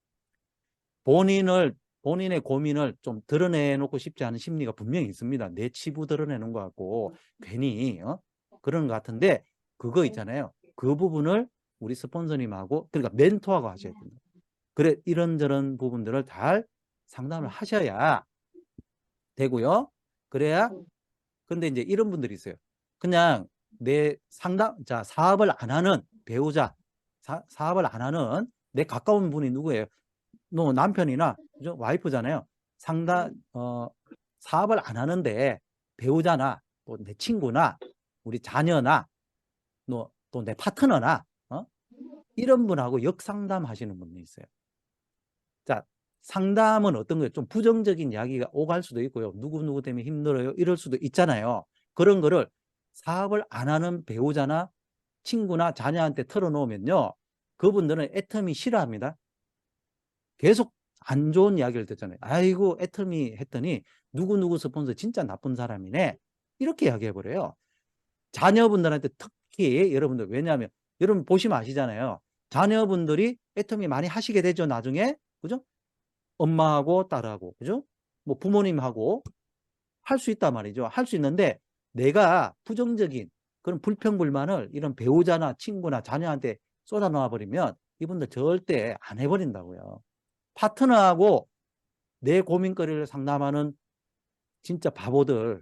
본인의 고민을 좀 드러내놓고 싶지 않은 심리가 분명히 있습니다. 내 치부 드러내는 것 같고 괜히 그런 것 같은데 그거 있잖아요. 그 부분을 우리 스폰서님하고 그러니까 멘토하고 하셔야 됩니다. 그래 이런저런 부분들을 잘 상담을 하셔야 되고요. 그래야 근데 이제 이런 분들이 있어요. 그냥 내 사업을 안 하는 배우자, 사업을 안 하는 내 가까운 분이 누구예요? 뭐 남편이나 그죠? 와이프잖아요. 사업을 안 하는데 배우자나 또 내 친구나 우리 자녀나 또 내 파트너나 이런 분하고 역상담 하시는 분이 있어요. 자, 상담은 어떤 거예요? 좀 부정적인 이야기가 오갈 수도 있고요. 누구누구 때문에 힘들어요. 이럴 수도 있잖아요. 그런 거를 사업을 안 하는 배우자나 친구나 자녀한테 털어놓으면요. 그분들은 애터미 싫어합니다. 계속 안 좋은 이야기를 듣잖아요. 아이고 애터미 했더니 누구누구 스폰서 진짜 나쁜 사람이네. 이렇게 이야기해버려요. 자녀분들한테 특히 여러분들 왜냐하면 여러분 보시면 아시잖아요. 자녀분들이 애터미 많이 하시게 되죠. 나중에. 그죠? 엄마하고 딸하고. 그죠? 뭐 부모님하고 할 수 있단 말이죠. 할 수 있는데 내가 부정적인 그런 불평불만을 이런 배우자나 친구나 자녀한테 쏟아놓아 버리면 이분들 절대 안 해버린다고요. 파트너하고 내 고민거리를 상담하는 진짜 바보입니다.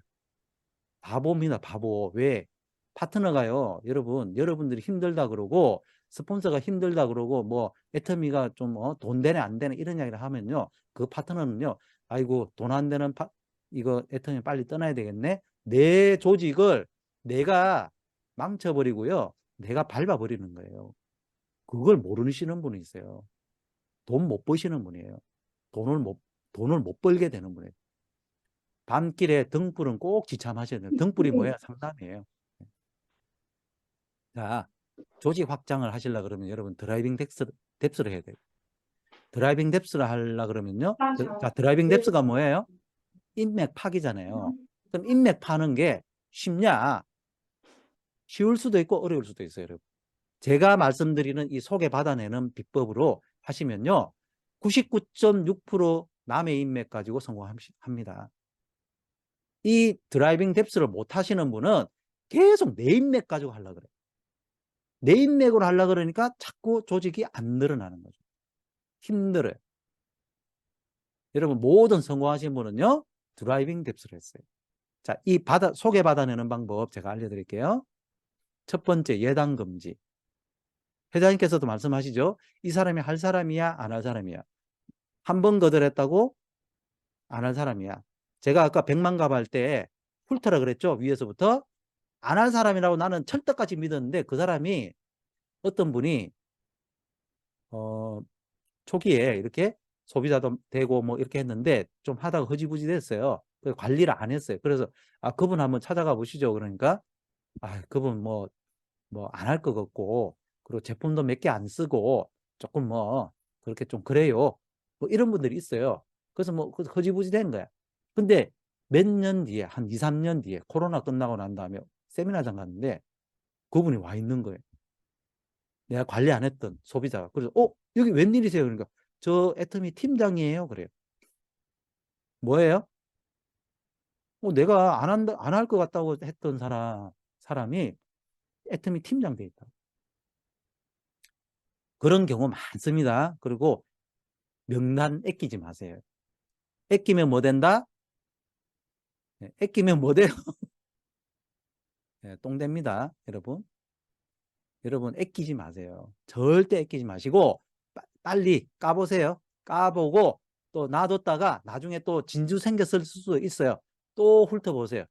바보. 왜? 파트너가요. 여러분들이 힘들다 그러고 스폰서가 힘들다 그러고 뭐 애터미가 좀 돈 되네 안 되네 이런 이야기를 하면요. 그 파트너는요. 아이고 돈 안 되는 이거 애터미 빨리 떠나야 되겠네. 내 조직을 내가 망쳐버리고요. 내가 밟아버리는 거예요. 그걸 모르시는 분이 있어요. 돈 못 버시는 분이에요. 돈을 못 벌게 되는 분이에요. 밤길에 등불은 꼭 지참하셔야 돼요. 등불이 뭐예요? 상담이에요. 자, 조직 확장을 하시려고 그러면 여러분 드라이빙 뎁스를 해야 돼요. 드라이빙 뎁스를 하려고 그러면요. 자, 드라이빙 뎁스가 뭐예요? 인맥 파기잖아요. 그럼 인맥 파는 게 쉽냐? 쉬울 수도 있고 어려울 수도 있어요, 여러분. 제가 말씀드리는 이 소개 받아내는 비법으로 하시면요. 99.6% 남의 인맥 가지고 성공합니다. 이 드라이빙 뎁스를 못 하시는 분은 계속 내 인맥 가지고 하려고 그래요. 내 인맥으로 하려고 그러니까 자꾸 조직이 안 늘어나는 거죠. 힘들어요. 여러분 모든 성공하신 분은요. 드라이빙 뎁스를 했어요. 자, 이 소개받아내는 방법 제가 알려드릴게요. 첫 번째, 예단 금지. 회장님께서도 말씀하시죠. 이 사람이 할 사람이야, 안 할 사람이야. 한 번 거절했다고 안 할 사람이야. 제가 아까 100만 갑할 때 훑어라 그랬죠. 위에서부터. 안 할 사람이라고 나는 철떡같이 믿었는데 그 사람이 어떤 분이 초기에 이렇게 소비자도 되고 뭐 이렇게 했는데 좀 하다가 허지부지 됐어요. 관리를 안 했어요. 그래서 그분 한번 찾아가 보시죠. 그러니까 그분 뭐 안 할 것 같고 그리고 제품도 몇 개 안 쓰고 조금 뭐 그렇게 좀 그래요. 뭐 이런 분들이 있어요. 그래서 뭐 허지부지 된 거야. 근데 몇 년 뒤에 한 2, 3년 뒤에 코로나 끝나고 난 다음에 세미나장 갔는데 그분이 와 있는 거예요. 내가 관리 안 했던 소비자가. 그래서 여기 웬일이세요? 그러니까 저 애터미 팀장이에요. 그래요. 뭐예요? 내가 안 할 것 같다고 했던 사람이 애터미 팀장 돼 있다. 그런 경우 많습니다. 그리고 명단 아끼지 마세요. 아끼면 뭐 된다? 네, 아끼면 뭐 돼요? 네, 똥 됩니다. 여러분 아끼지 마세요. 절대 아끼지 마시고 빨리 까보세요. 까보고 또 놔뒀다가 나중에 또 진주 생겼을 수도 있어요. 또 훑어보세요.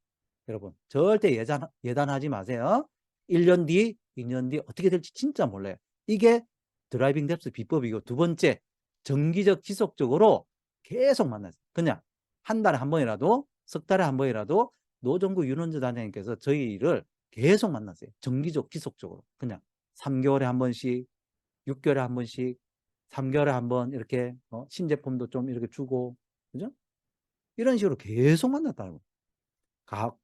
여러분 절대 예단하지 마세요. 1년 뒤, 2년 뒤 어떻게 될지 진짜 몰라요. 이게 드라이빙 뎁스 비법이고, 두 번째, 정기적 지속적으로 계속 만나세요. 그냥 한 달에 한 번이라도, 석 달에 한 번이라도 노정구 윤원주 단장님께서 저희를 계속 만나세요. 정기적 지속적으로. 그냥 3개월에 한 번씩, 6개월에 한 번씩, 3개월에 한 번 이렇게 신제품도 좀 이렇게 주고, 그죠? 이런 식으로 계속 만났다는 거예요.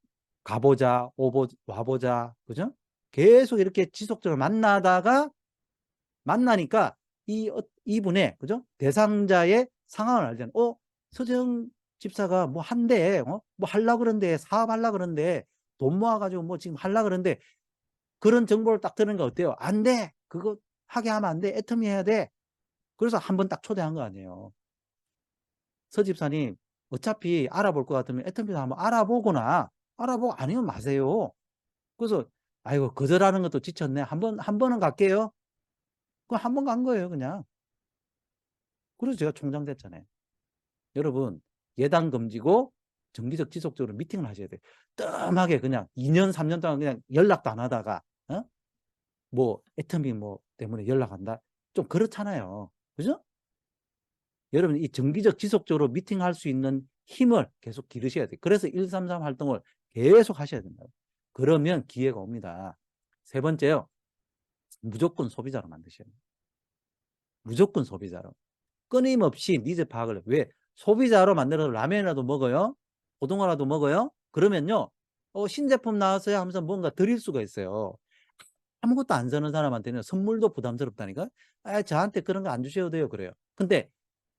가보자, 와보자, 그죠? 계속 이렇게 지속적으로 만나니까 이분의, 그죠? 대상자의 상황을 알잖아요. 서정 집사가 뭐 한대, 뭐 하려고 그러는데, 사업하려고 그러는데, 돈 모아가지고 뭐 지금 하려고 그러는데, 그런 정보를 딱 들은 거 어때요? 안 돼! 그거 하게 하면 안 돼! 애터미 해야 돼! 그래서 한 번 딱 초대한 거 아니에요. 서 집사님, 어차피 알아볼 것 같으면 애터미도 한번 알아보고 아니면 마세요. 그래서 아이고 거절하는 것도 지쳤네. 한 번은 갈게요. 그 한 번 간 거예요, 그냥. 그래서 제가 총장 됐잖아요. 여러분, 예단 금지고 정기적 지속적으로 미팅을 하셔야 돼요. 뜸하게 그냥 2년, 3년 동안 그냥 연락도 안 하다가 뭐 애터미 뭐 때문에 연락한다. 좀 그렇잖아요. 그죠? 여러분 이 정기적 지속적으로 미팅할 수 있는 힘을 계속 기르셔야 돼요. 그래서 133 활동을 계속 하셔야 된다. 그러면 기회가 옵니다. 세 번째요. 무조건 소비자로 만드셔야 돼요. 무조건 소비자로. 끊임없이 니즈 파악을 해요. 왜? 소비자로 만들어서 라면이라도 먹어요? 고등어라도 먹어요? 그러면요. 신제품 나왔어요 하면서 뭔가 드릴 수가 있어요. 아무것도 안 사는 사람한테는 선물도 부담스럽다니까. 저한테 그런 거 안 주셔도 돼요. 그래요. 근데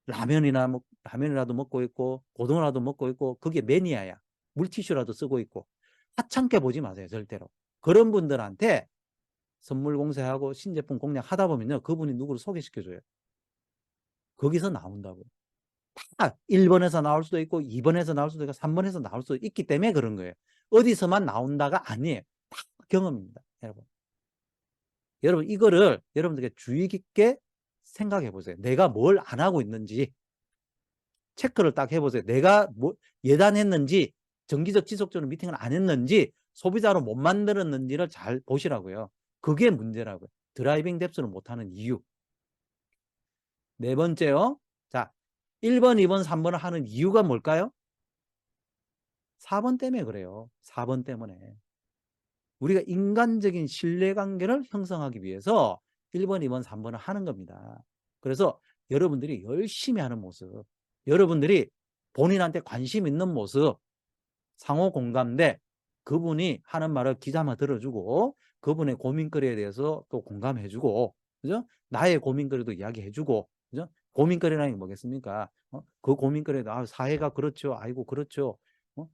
라면이라도 먹고 있고 고등어라도 먹고 있고 그게 매니아야. 물티슈라도 쓰고 있고 하찮게 보지 마세요. 절대로. 그런 분들한테 선물 공세하고 신제품 공략 하다 보면요. 그분이 누구를 소개시켜줘요. 거기서 나온다고. 다 1번에서 나올 수도 있고 2번에서 나올 수도 있고 3번에서 나올 수도 있기 때문에 그런 거예요. 어디서만 나온다가 아니에요. 다 경험입니다. 여러분 이거를 여러분들께 주의 깊게 생각해 보세요. 내가 뭘 안 하고 있는지 체크를 딱 해보세요. 내가 뭐 예단했는지 정기적 지속적으로 미팅을 안 했는지 소비자로 못 만들었는지를 잘 보시라고요. 그게 문제라고요. 드라이빙 뎁스를 못하는 이유. 네 번째요. 자, 1번, 2번, 3번을 하는 이유가 뭘까요? 4번 때문에 그래요. 4번 때문에. 우리가 인간적인 신뢰관계를 형성하기 위해서 1번, 2번, 3번을 하는 겁니다. 그래서 여러분들이 열심히 하는 모습, 여러분들이 본인한테 관심 있는 모습, 상호 공감대, 그분이 하는 말을 귀담아 들어주고 그분의 고민거리에 대해서 또 공감해주고, 그죠? 나의 고민거리도 이야기해주고, 그죠? 고민거리라는 게 뭐겠습니까? 그 고민거리에 사회가 그렇죠. 아이고 그렇죠.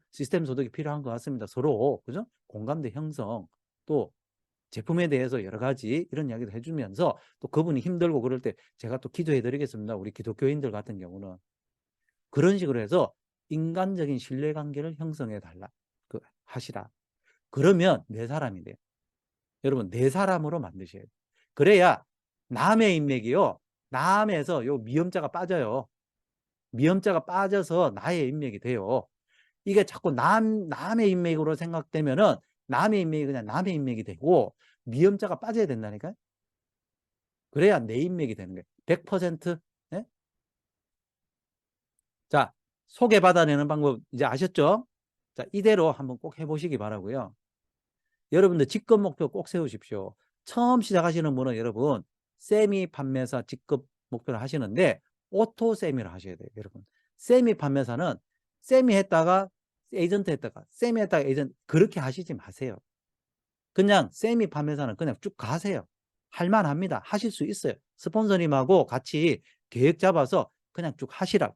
시스템 소득이 필요한 것 같습니다. 서로, 그죠? 공감대 형성, 또 제품에 대해서 여러 가지 이런 이야기도 해주면서 또 그분이 힘들고 그럴 때 제가 또 기도해 드리겠습니다. 우리 기독교인들 같은 경우는 그런 식으로 해서 인간적인 신뢰관계를 형성해 달라, 하시라. 그러면 내 사람이 돼요. 여러분, 내 사람으로 만드셔야 돼요. 그래야 남의 인맥이요, 남에서 요 미음자가 빠져요. 미음자가 빠져서 나의 인맥이 돼요. 이게 자꾸 남의 인맥으로 생각되면은 남의 인맥이 그냥 남의 인맥이 되고 미음자가 빠져야 된다니까요. 그래야 내 인맥이 되는 거예요. 100%. 네? 자, 소개받아내는 방법 이제 아셨죠? 자, 이대로 한번 꼭 해보시기 바라고요. 여러분들 직급 목표 꼭 세우십시오. 처음 시작하시는 분은 여러분 세미 판매사 직급 목표를 하시는데 오토 세미를 하셔야 돼요. 여러분, 세미 판매사는 세미 했다가 에이전트 했다가 세미 했다가 에이전트, 그렇게 하시지 마세요. 그냥 세미 판매사는 그냥 쭉 가세요. 할만합니다. 하실 수 있어요. 스폰서님하고 같이 계획 잡아서 그냥 쭉 하시라고.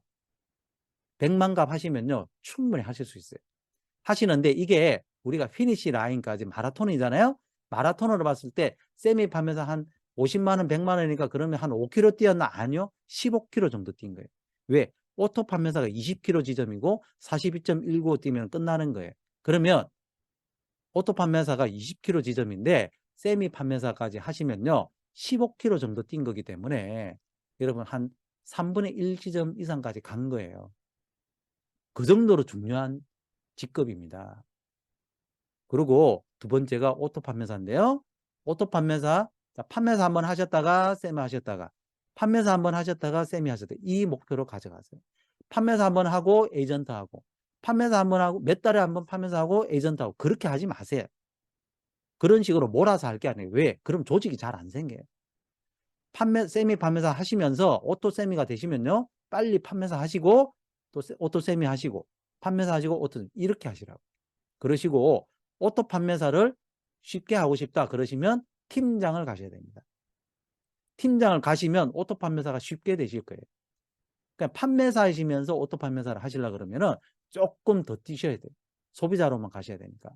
100만 값 하시면요 충분히 하실 수 있어요. 하시는데 이게 우리가 피니시 라인까지 마라톤이잖아요. 마라톤으로 봤을 때 세미 판매사 한 50만 원, 100만 원이니까 그러면 한 5km 뛰었나? 아니요. 15km 정도 뛴 거예요. 왜? 오토 판매사가 20km 지점이고 42.19 뛰면 끝나는 거예요. 그러면 오토 판매사가 20km 지점인데 세미 판매사까지 하시면요 15km 정도 뛴 거기 때문에 여러분 한 3분의 1 지점 이상까지 간 거예요. 그 정도로 중요한 직급입니다. 그리고 두 번째가 오토 판매사인데요. 오토 판매사, 판매사 한번 하셨다가 세미 하셨다가, 판매사 한번 하셨다가 세미 하셨다가, 이 목표로 가져가세요. 판매사 한번 하고 에이전트 하고, 판매사 한번 하고 몇 달에 한번 판매사 하고 에이전트 하고, 그렇게 하지 마세요. 그런 식으로 몰아서 할 게 아니에요. 왜? 그럼 조직이 잘 안 생겨요. 세미 판매사 하시면서 오토 세미가 되시면요 빨리 판매사 하시고 또 오토 세미 하시고 판매사 하시고 오토, 이렇게 하시라고. 그러시고 오토 판매사를 쉽게 하고 싶다 그러시면 팀장을 가셔야 됩니다. 팀장을 가시면 오토 판매사가 쉽게 되실 거예요. 그러니까 판매사이시면서 오토 판매사를 하시려고 그러면은 조금 더 뛰셔야 돼요. 소비자로만 가셔야 되니까.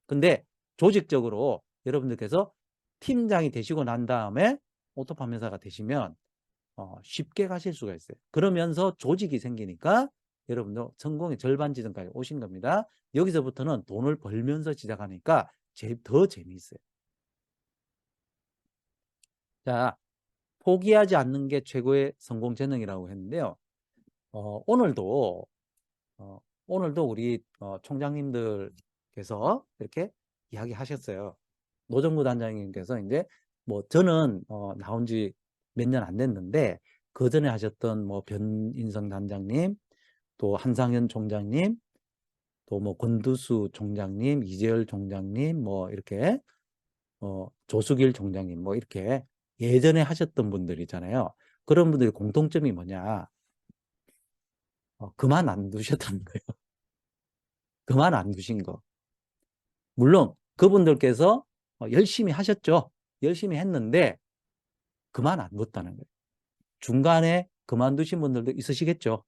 근데 조직적으로 여러분들께서 팀장이 되시고 난 다음에 오토 판매사가 되시면 쉽게 가실 수가 있어요. 그러면서 조직이 생기니까 여러분도 성공의 절반 지점까지 오신 겁니다. 여기서부터는 돈을 벌면서 시작하니까 더 재미있어요. 자, 포기하지 않는 게 최고의 성공 재능이라고 했는데요. 오늘도 우리 총장님들께서 이렇게 이야기하셨어요. 노정구 단장님께서 이제 뭐 저는 나온 지 몇 년 안 됐는데 그 전에 하셨던 뭐 변인성 단장님, 또 한상현 총장님, 또 뭐 권두수 총장님, 이재열 총장님, 뭐 이렇게 조수길 총장님, 뭐 이렇게 예전에 하셨던 분들이잖아요. 그런 분들의 공통점이 뭐냐? 그만 안 두셨다는 거예요. 그만 안 두신 거. 물론 그분들께서 열심히 하셨죠. 열심히 했는데 그만 안 뒀다는 거예요. 중간에 그만두신 분들도 있으시겠죠.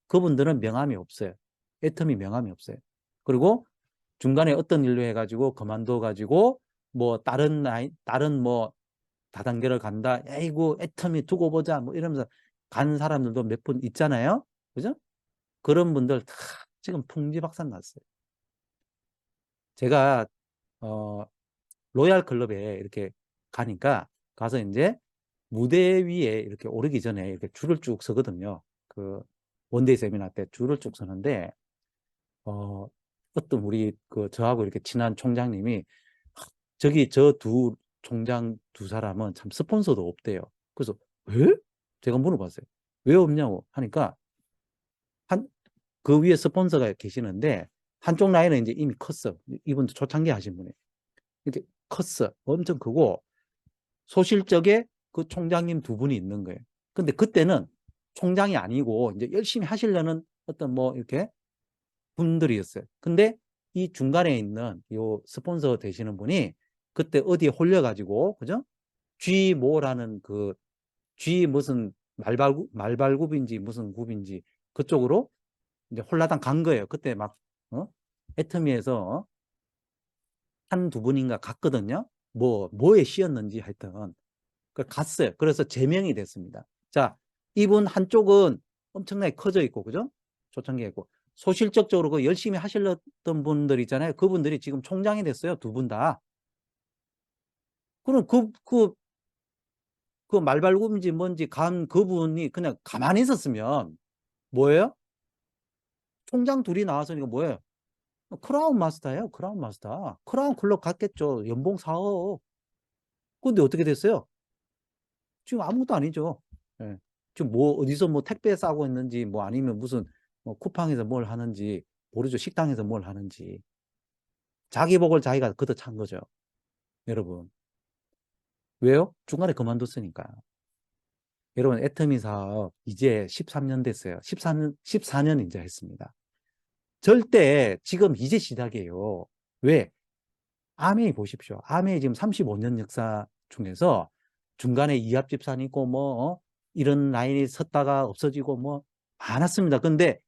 그분들은 명함이 없어요. 애터미 명함이 없어요. 그리고 중간에 어떤 일로 해가지고 그만둬가지고 뭐 다른 뭐 다단계를 간다. 에이구 애터미 두고 보자. 뭐 이러면서 간 사람들도 몇 분 있잖아요. 그죠? 그런 분들 다 지금 풍지박산 났어요. 제가 로얄 클럽에 이렇게 가니까 가서 이제 무대 위에 이렇게 오르기 전에 이렇게 줄을 쭉 서거든요. 그 원데이 세미나 때 줄을 쭉 서는데 어떤 우리 저하고 이렇게 친한 총장님이 저기 저 두 총장 두 사람은 참 스폰서도 없대요. 그래서 왜? 제가 물어봤어요. 왜 없냐고 하니까 그 위에 스폰서가 계시는데 한쪽 라인은 이제 이미 컸어. 이분도 초창기 하신 분이. 이렇게 컸어. 엄청 크고, 소실적에 그 총장님 두 분이 있는 거예요. 근데 그때는 총장이 아니고, 이제 열심히 하시려는 어떤 뭐, 이렇게 분들이었어요. 근데 이 중간에 있는 요 스폰서 되시는 분이 그때 어디에 홀려가지고, 그죠? G 뭐라는 그, G 무슨 말발굽인지 무슨 굽인지 그쪽으로 이제 홀라당 간 거예요. 그때 막, 애터미에서 한 두 분인가 갔거든요. 뭐에 씌었는지 하여튼. 갔어요. 그래서 제명이 됐습니다. 자, 이분 한쪽은 엄청나게 커져 있고, 그죠? 초창기에 있고. 소실적적으로 그 열심히 하셨던 분들 있잖아요. 그분들이 지금 총장이 됐어요. 두 분 다. 그럼 그 말발굽인지 뭔지 간 그분이 그냥 가만히 있었으면 뭐예요? 총장 둘이 나와서니까 뭐예요? 크라운 마스터예요. 크라운 마스터. 크라운 클럽 갔겠죠. 연봉 4억. 근데 어떻게 됐어요? 지금 아무것도 아니죠. 예. 지금 뭐 어디서 뭐 택배 싸고 있는지 뭐 아니면 무슨 뭐 쿠팡에서 뭘 하는지 모르죠. 식당에서 뭘 하는지. 자기 복을 자기가 걷어찬 거죠. 여러분. 왜요? 중간에 그만뒀으니까. 여러분, 애터미 사업 이제 13년 됐어요. 14년 이제 했습니다. 절대 지금 이제 시작이에요. 왜? 아메이 보십시오. 아메이 지금 35년 역사 중에서 중간에 이합 집산 있고 뭐 이런 라인이 섰다가 없어지고 뭐 많았습니다. 근데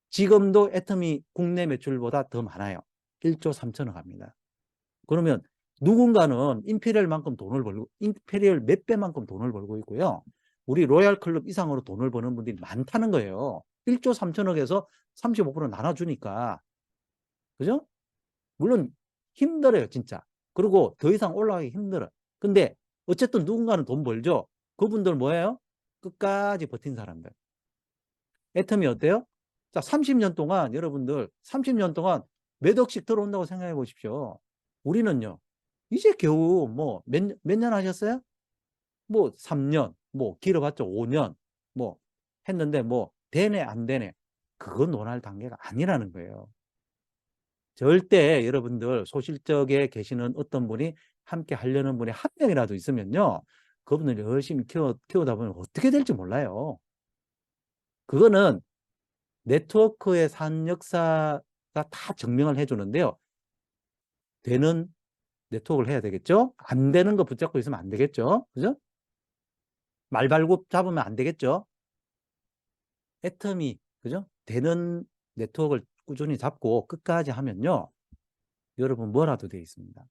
지금도 애터미 국내 매출보다 더 많아요. 1조 3천억 합니다. 그러면 누군가는 임페리얼만큼 돈을 벌고 임페리얼 몇 배만큼 돈을 벌고 있고요. 우리 로얄 클럽 이상으로 돈을 버는 분들이 많다는 거예요. 1조 3천억에서 35% 나눠주니까. 그죠? 물론 힘들어요, 진짜. 그리고 더 이상 올라가기 힘들어요. 근데 어쨌든 누군가는 돈 벌죠. 그분들 뭐예요? 끝까지 버틴 사람들. 애텀이 어때요? 자, 30년 동안 여러분들 30년 동안 몇 억씩 들어온다고 생각해 보십시오. 우리는요. 이제 겨우 뭐 몇 년 하셨어요? 뭐 3년, 뭐 길어봤자 5년 뭐 했는데 뭐 되네 안 되네. 그건 논할 단계가 아니라는 거예요. 절대 여러분들 소실적에 계시는 어떤 분이 함께 하려는 분이 한 명이라도 있으면요. 그분을 열심히 키우다 보면 어떻게 될지 몰라요. 그거는 네트워크의 산 역사가 다 증명을 해주는데요. 되는 네트워크를 해야 되겠죠? 안 되는 거 붙잡고 있으면 안 되겠죠? 그죠? 말발굽 잡으면 안 되겠죠? 애터미, 그죠? 되는 네트워크를 꾸준히 잡고 끝까지 하면요. 여러분 뭐라도 되어 있습니다.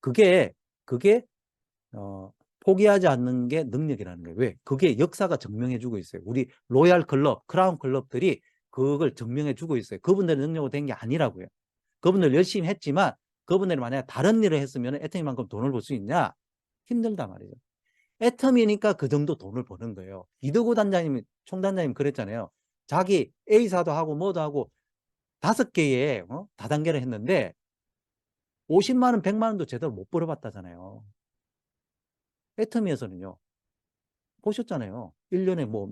그게, 그게, 포기하지 않는 게 능력이라는 거예요. 왜? 그게 역사가 증명해주고 있어요. 우리 로얄 클럽, 크라운 클럽들이 그걸 증명해주고 있어요. 그분들의 능력으로 된 게 아니라고요. 그분들 열심히 했지만 그분들이 만약에 다른 일을 했으면 애터미만큼 돈을 벌 수 있냐? 힘들단 말이죠. 애터미니까 그 정도 돈을 버는 거예요. 이덕우 단장님, 총단장님 그랬잖아요. 자기 A사도 하고 뭐도 하고 5개의 다단계를 했는데 50만 원, 100만 원도 제대로 못 벌어봤다잖아요. 애터미에서는요. 보셨잖아요. 1년에 뭐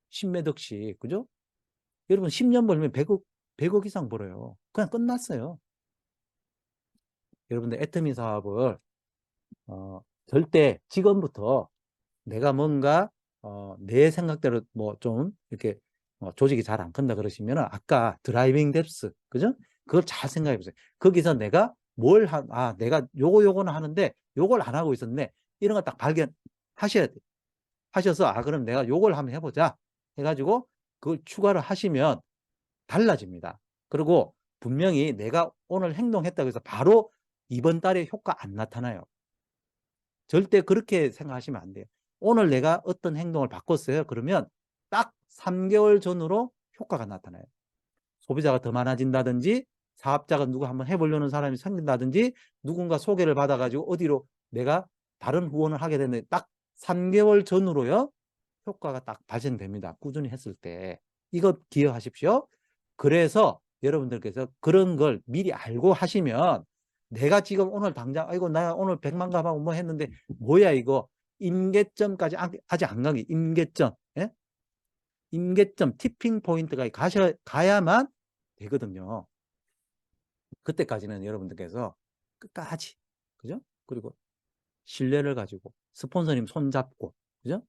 십몇 억씩, 그죠? 여러분 10년 벌면 100억 이상 벌어요. 그냥 끝났어요. 여러분들 애터미 사업을 절대 지금부터 내가 뭔가 내 생각대로 뭐 좀 이렇게 조직이 잘 안 큰다 그러시면 아까 드라이빙 뎁스, 그죠? 그걸 잘 생각해 보세요. 거기서 내가 내가 요거는 하는데 요걸 안 하고 있었네. 이런 거 딱 발견하셔야 돼요. 하셔서 그럼 내가 요걸 한번 해보자 해가지고 그걸 추가를 하시면 달라집니다. 그리고 분명히 내가 오늘 행동했다고 해서 바로 이번 달에 효과 안 나타나요. 절대 그렇게 생각하시면 안 돼요. 오늘 내가 어떤 행동을 바꿨어요. 그러면 딱 3개월 전으로 효과가 나타나요. 소비자가 더 많아진다든지 사업자가 누구 한번 해보려는 사람이 생긴다든지 누군가 소개를 받아가지고 어디로 내가 다른 후원을 하게 되는데 딱 3개월 전으로요. 효과가 딱 발생됩니다. 꾸준히 했을 때. 이거 기억하십시오. 그래서 여러분들께서 그런 걸 미리 알고 하시면 내가 지금 오늘 당장 아이고 나 오늘 100만 가방 뭐 했는데 뭐야 이거 임계점까지 아직 안 가기 임계점 예? 임계점 티핑 포인트가 가야만 되거든요. 그때까지는 여러분들께서 끝까지, 그죠? 그리고 신뢰를 가지고 스폰서님 손잡고, 그죠?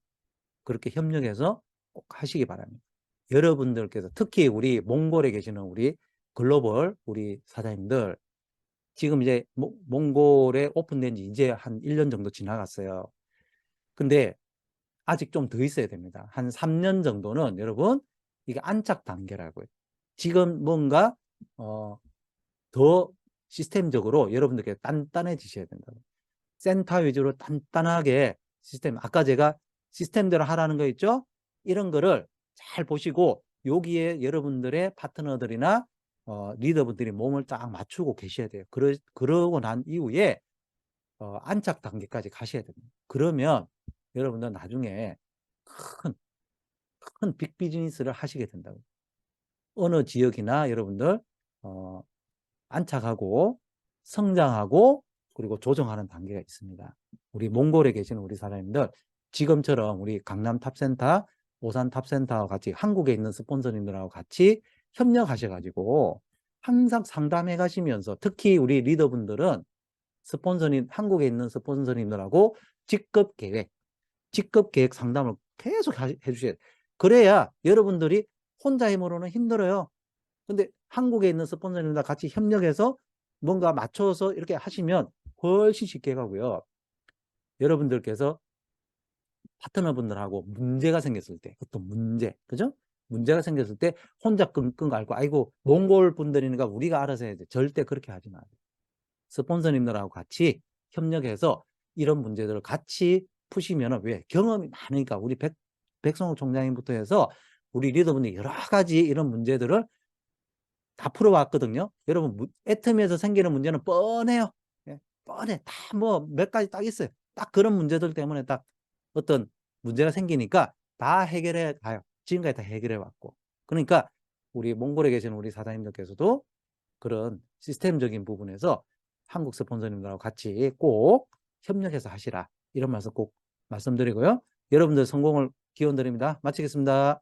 그렇게 협력해서 꼭 하시기 바랍니다. 여러분들께서 특히 우리 몽골에 계시는 우리 글로벌 우리 사장님들, 지금 이제 몽골에 오픈된 지 이제 한 1년 정도 지나갔어요. 근데 아직 좀 더 있어야 됩니다. 한 3년 정도는 여러분 이게 안착 단계라고요. 지금 뭔가 더 시스템적으로 여러분들께 단단해지셔야 된다고. 센터 위주로 단단하게 시스템, 아까 제가 시스템대로 하라는 거 있죠? 이런 거를 잘 보시고 여기에 여러분들의 파트너들이나 리더분들이 몸을 딱 맞추고 계셔야 돼요. 그러고 난 이후에 안착 단계까지 가셔야 됩니다. 그러면 여러분들 나중에 큰 빅비즈니스를 하시게 된다고. 어느 지역이나 여러분들 안착하고 성장하고 그리고 조정하는 단계가 있습니다. 우리 몽골에 계시는 우리 사장님들 지금처럼 우리 강남 탑센터, 오산 탑센터와 같이 한국에 있는 스폰서님들하고 같이 협력하셔가지고 항상 상담해 가시면서 특히 우리 리더분들은 스폰서님, 한국에 있는 스폰서님들하고 직급 계획 상담을 계속 해주셔야 돼요. 그래야 여러분들이 혼자 힘으로는 힘들어요. 근데 한국에 있는 스폰서님과 같이 협력해서 뭔가 맞춰서 이렇게 하시면 훨씬 쉽게 가고요. 여러분들께서 파트너분들하고 문제가 생겼을 때, 어떤 문제, 그죠? 문제가 생겼을 때 혼자 끙끙 앓고, 아이고, 몽골 분들이니까 우리가 알아서 해야 돼. 절대 그렇게 하지 마세요. 스폰서님들하고 같이 협력해서 이런 문제들을 같이 푸시면, 왜? 경험이 많으니까 우리 백성호 총장님부터 해서 우리 리더분들이 여러 가지 이런 문제들을 다 풀어왔거든요. 여러분, 애터미에서 생기는 문제는 뻔해요. 예, 뻔해. 다 뭐 몇 가지 딱 있어요. 딱 그런 문제들 때문에 딱 어떤 문제가 생기니까 다 해결해 가요. 지금까지 다 해결해 왔고. 그러니까 우리 몽골에 계시는 우리 사장님들께서도 그런 시스템적인 부분에서 한국 스폰서님들하고 같이 꼭 협력해서 하시라. 이런 말씀 꼭 말씀드리고요. 여러분들 성공을 기원드립니다. 마치겠습니다.